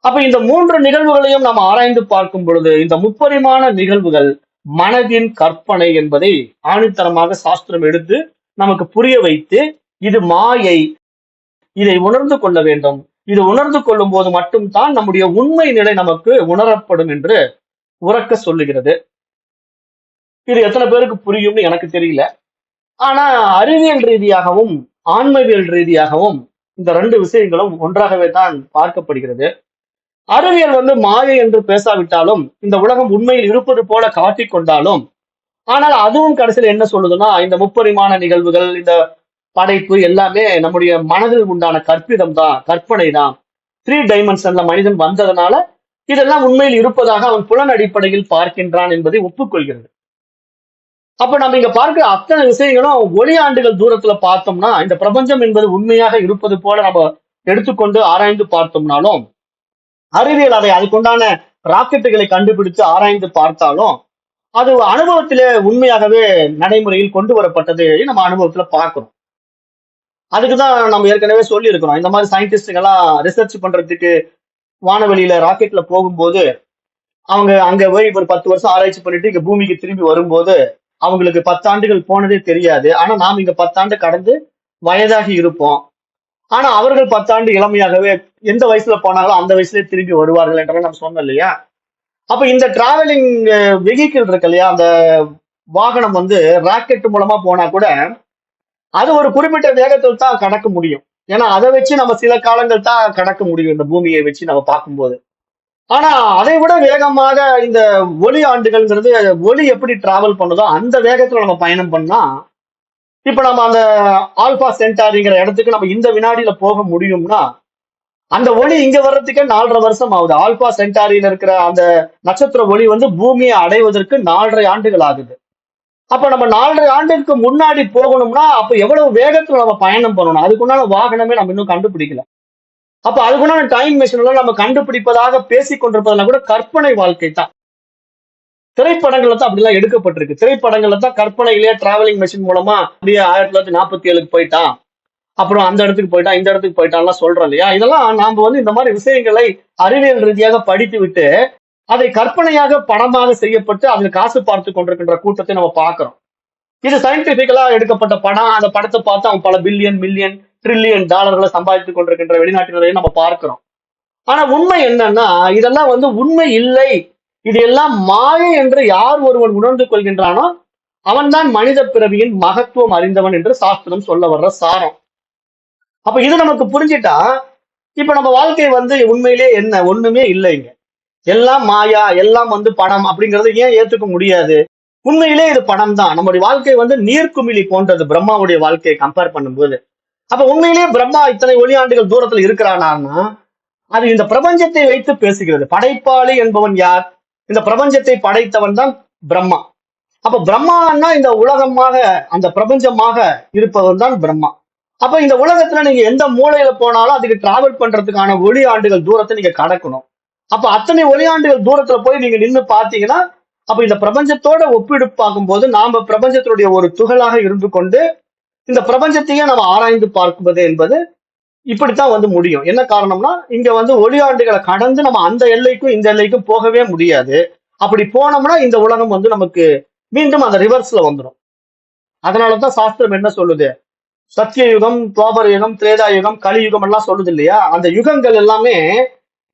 அப்ப இந்த மூன்று நிகழ்வுகளையும் நாம் ஆராய்ந்து பார்க்கும் பொழுது இந்த முப்பரிமாண நிகழ்வுகள் மனதின் கற்பனை என்பதை ஆணித்தரமாக சாஸ்திரம் எடுத்து நமக்கு புரிய வைத்து, இது மாயை, இதை உணர்ந்து கொள்ள வேண்டும், இது உணர்ந்து கொள்ளும் போது மட்டும்தான் நம்முடைய உண்மை நிலை நமக்கு உணரப்படும் என்று உறக்க சொல்லுகிறது. இது எத்தனை பேருக்கு புரியும்னு எனக்கு தெரியல. ஆனா அறிவியல் ரீதியாகவும் ஆன்மவியல் ரீதியாகவும் இந்த ரெண்டு விஷயங்களும் ஒன்றாகவே தான் பார்க்கப்படுகிறது. அறிவியல் மாயை என்று பேசாவிட்டாலும் இந்த உலகம் உண்மையில் இருப்பது போல காட்டிக் கொண்டாலும், ஆனால் அதுவும் கடைசியில் என்ன சொல்லுதுன்னா, இந்த முப்பரிமாண நிகழ்வுகள், இந்த படைப்பு எல்லாமே நம்முடைய மனதில் உண்டான கற்பிதம் தான், கற்பனை தான். 3 டைமென்ஷன்ல மனிதன் வந்ததனால இதெல்லாம் உண்மையில் இருப்பதாக அவன் புலன் அடிப்படையில் பார்க்கின்றான் என்பதை ஒப்புக்கொள்கிறது. அப்ப நம்ம இங்க பார்க்கிற அத்தனை விஷயங்களும் ஒளி ஆண்டுகள் தூரத்துல பார்த்தோம்னா, இந்த பிரபஞ்சம் என்பது உண்மையாக இருப்பது போல நம்ம எடுத்துக்கொண்டு ஆராய்ந்து பார்த்தோம்னாலும், அறிவியல் அதை அதுக்குண்டான ராக்கெட்டுகளை கண்டுபிடிச்சு ஆராய்ந்து பார்த்தாலும், அது அனுபவத்திலே உண்மையாகவே நடைமுறையில் கொண்டு வரப்பட்டதை நம்ம அனுபவத்துல பார்க்கிறோம். அதுக்குதான் நம்ம ஏற்கனவே சொல்லி இருக்கிறோம். இந்த மாதிரி சயின்டிஸ்டுங்கெல்லாம் ரிசர்ச் பண்றதுக்கு வானவெளியில ராக்கெட்ல போகும்போது அவங்க அங்க போய் ஒரு 10 வருஷம் ஆராய்ச்சி பண்ணிட்டு இங்க பூமிக்கு திரும்பி வரும்போது அவங்களுக்கு 10 ஆண்டுகள் போனதே தெரியாது. ஆனா நாம் இங்க 10 ஆண்டு கடந்து வயதாகி இருப்போம். ஆனா அவர்கள் 10 ஆண்டு இளமையாகவே எந்த வயசுல போனாலும் அந்த வயசுலயே திரும்பி வருவார்கள் என்றெல்லாம் நம்ம சொன்னோம் இல்லையா? அப்ப இந்த டிராவலிங் வெஹிக்கிள் இருக்கு இல்லையா, அந்த வாகனம் ராக்கெட் மூலமா போனா கூட அது ஒரு குறிப்பிட்ட வேகத்தில் தான் கடக்க முடியும். ஏன்னா அதை வச்சு நம்ம சில காலங்கள் தான் கடக்க முடியும் இந்த பூமியை வச்சு நம்ம பார்க்கும்போது. ஆனா அதை விட வேகமாக இந்த ஒளி ஆண்டுகள்ங்கிறது, ஒளி எப்படி டிராவல் பண்ணுதோ அந்த வேகத்துல நம்ம பயணம் பண்ணா, இப்ப நம்ம அந்த ஆல்பா சென்டாரிங்கிற இடத்துக்கு நம்ம இந்த வினாடியில போக முடியும்னா, அந்த ஒளி இங்க வர்றதுக்கே 4.5 வருஷம் ஆகுது. ஆல்பா சென்டாரியில இருக்கிற அந்த நட்சத்திர ஒளி பூமியை அடைவதற்கு 4.5 ஆண்டுகள் ஆகுது. அப்ப நம்ம 4.5 ஆண்டுக்கு முன்னாடி போகணும்னா அப்ப எவ்வளவு வேகத்துல நம்ம பயணம் பண்ணணும்? அதுக்குண்டான வாகனமே நம்ம இன்னும் கண்டுபிடிக்கல. அப்ப அதுக்குண்டான டைம் மிஷின் எல்லாம் நம்ம கண்டுபிடிப்பதாக பேசிக் கொண்டிருப்பதெல்லாம் கூட கற்பனை வாழ்க்கை தான். திரைப்படங்கள்ல தான் அப்படிலாம் எடுக்கப்பட்டிருக்கு. திரைப்படங்கள்ல தான் கற்பனையிலேயே டிராவலிங் மெஷின் மூலமா அப்படியே 1947க்கு போயிட்டான், அப்புறம் அந்த இடத்துக்கு போயிட்டான், இந்த இடத்துக்கு போயிட்டான்லாம் சொல்றோம் இல்லையா? இதெல்லாம் நாம இந்த மாதிரி விஷயங்களை அறிவியல் ரீதியாக படித்து விட்டு அதை கற்பனையாக படமாக செய்யப்பட்டு அதில் காசு பார்த்து கொண்டிருக்கின்ற கூட்டத்தை நம்ம பார்க்கிறோம். இது சயின்டிபிக்கலா எடுக்கப்பட்ட படம். அந்த படத்தை பார்த்து அவங்க பல பில்லியன், மில்லியன், ட்ரில்லியன் டாலர்களை சம்பாதித்துக் கொண்டிருக்கின்ற வெளிநாட்டினரையும் நம்ம பார்க்கிறோம். ஆனா உண்மை என்னன்னா, இதெல்லாம் உண்மை இல்லை, இது எல்லாம் மாயை என்று யார் ஒருவன் உணர்ந்து கொள்கின்றானோ அவன்தான் மனித பிறவியின் மகத்துவம் அறிந்தவன் என்று சாஸ்திரம் சொல்ல வர்ற சாரம். அப்ப இது நமக்கு புரிஞ்சிட்டா இப்ப நம்ம வாழ்க்கை உண்மையிலே என்ன, ஒண்ணுமே இல்லைங்க, எல்லாம் மாயா, எல்லாம் படம் அப்படிங்கறது ஏன் ஏத்துக்க முடியாது? உண்மையிலே இது படம் தான். நம்முடைய வாழ்க்கை நீர்க்குமிழி போன்றது பிரம்மாவுடைய வாழ்க்கையை கம்பேர் பண்ணும்போது. அப்ப உண்மையிலேயே பிரம்மா இத்தனை ஒளியாண்டுகள் தூரத்துல இருக்கிறானா, அது இந்த பிரபஞ்சத்தை வைத்து பேசுகிறது. படைப்பாளி என்பவன் யார்? இந்த பிரபஞ்சத்தை படைத்தவன் தான் பிரம்மா. அப்ப பிரம்மான்னா இந்த உலகமாக, அந்த பிரபஞ்சமாக இருப்பவன் தான் பிரம்மா. அப்ப இந்த உலகத்துல நீங்க எந்த மூலையில போனாலும் அதுக்கு டிராவல் பண்றதுக்கான ஒளி ஆண்டுகள் தூரத்தை நீங்க கடக்கணும். அப்ப அத்தனை ஒளியாண்டுகள் தூரத்துல போய் நீங்க நின்று பாத்தீங்கன்னா அப்ப இந்த பிரபஞ்சத்தோட ஒப்பிடு பார்க்கும்போது நாம பிரபஞ்சத்தினுடைய ஒரு துகளாக இருந்து கொண்டு இந்த பிரபஞ்சத்தையே நம்ம ஆராய்ந்து பார்ப்பது என்பது இப்படித்தான் வந்து முடியும். என்ன காரணம்னா இங்க வந்து ஒளியாண்டுகளை கடந்து நம்ம அந்த எல்லைக்கும் இந்த எல்லைக்கும் போகவே முடியாது. அப்படி போனோம்னா இந்த உலகம் வந்து நமக்கு மீண்டும் அந்த ரிவர்ஸ்ல வந்துடும். அதனாலதான் சாஸ்திரம் என்ன சொல்லுது, சத்திய யுகம், துவாபர யுகம், திரேதா யுகம், கலியுகம் எல்லாம் சொல்லுது இல்லையா? அந்த யுகங்கள் எல்லாமே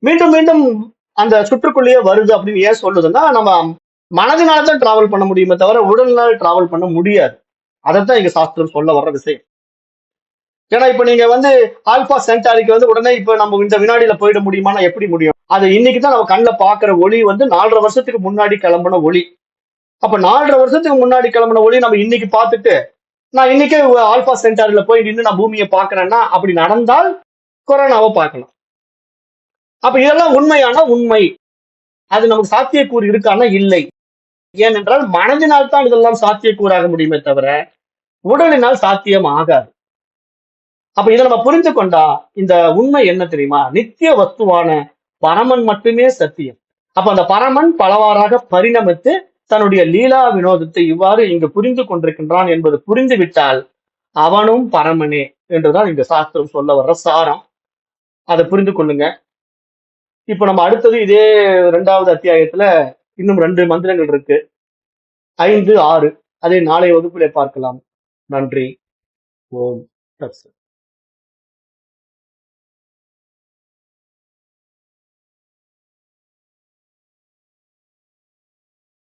மீண்டும் மீண்டும் அந்த சுற்றுக்குள்ளேயே வருது அப்படின்னு ஏன் சொல்லுதுன்னா, நம்ம மனதினால்தான் டிராவல் பண்ண முடியுமே தவிர உடல்னால டிராவல் பண்ண முடியாது. அதைத்தான் இங்க சாஸ்திரம் சொல்ல வர்ற விஷயம். ஏன்னா இப்ப நீங்க வந்து ஆல்பா சென்டாரிக்கு வந்து உடனே இப்ப நம்ம இந்த வினாடியில போயிட முடியுமானா எப்படி முடியும்? அது இன்னைக்குதான் நம்ம கண்ணில் பாக்குற ஒளி வந்து 4.5 வருஷத்துக்கு முன்னாடி கிளம்பின ஒளி. அப்ப 4.5 வருஷத்துக்கு முன்னாடி கிளம்பின ஒளி நம்ம இன்னைக்கு பார்த்துட்டு நான் இன்னைக்கே ஆல்பா சென்டாரில போய் நின்று நான் பூமியை பாக்குறேன்னா அப்படி நடந்தால் கொரோனாவை பார்க்கலாம். அப்ப இதெல்லாம் உண்மையான உண்மை. அது நமக்கு சாத்தியக்கூறு இருக்கானா இல்லை. ஏனென்றால் மனதினால் தான் இதெல்லாம் சாத்தியக்கூறாக முடியுமே தவிர உடலினால் சாத்தியம் ஆகாது. அப்ப இதை நம்ம புரிந்து கொண்டா இந்த உண்மை என்ன தெரியுமா? நித்திய வஸ்துவான பரமன் மட்டுமே சத்தியம். அப்ப அந்த பரமன் பலவாறாக பரிணமித்து தன்னுடைய லீலா வினோதத்தை இவ்வாறு இங்கு புரிந்து கொண்டிருக்கின்றான் என்பது புரிந்து விட்டால் அவனும் பரமனே என்றுதான் இந்த சாஸ்திரம் சொல்ல வர்ற சாரம். அதை புரிந்து கொள்ளுங்க. இப்ப நம்ம அடுத்தது இதே 2வது அத்தியாயத்துல இன்னும் 2 மந்திரங்கள் இருக்கு. 5, 6 அதை நாளைய வகுப்பிலே பார்க்கலாம். நன்றி. ஓம் தத்சத்.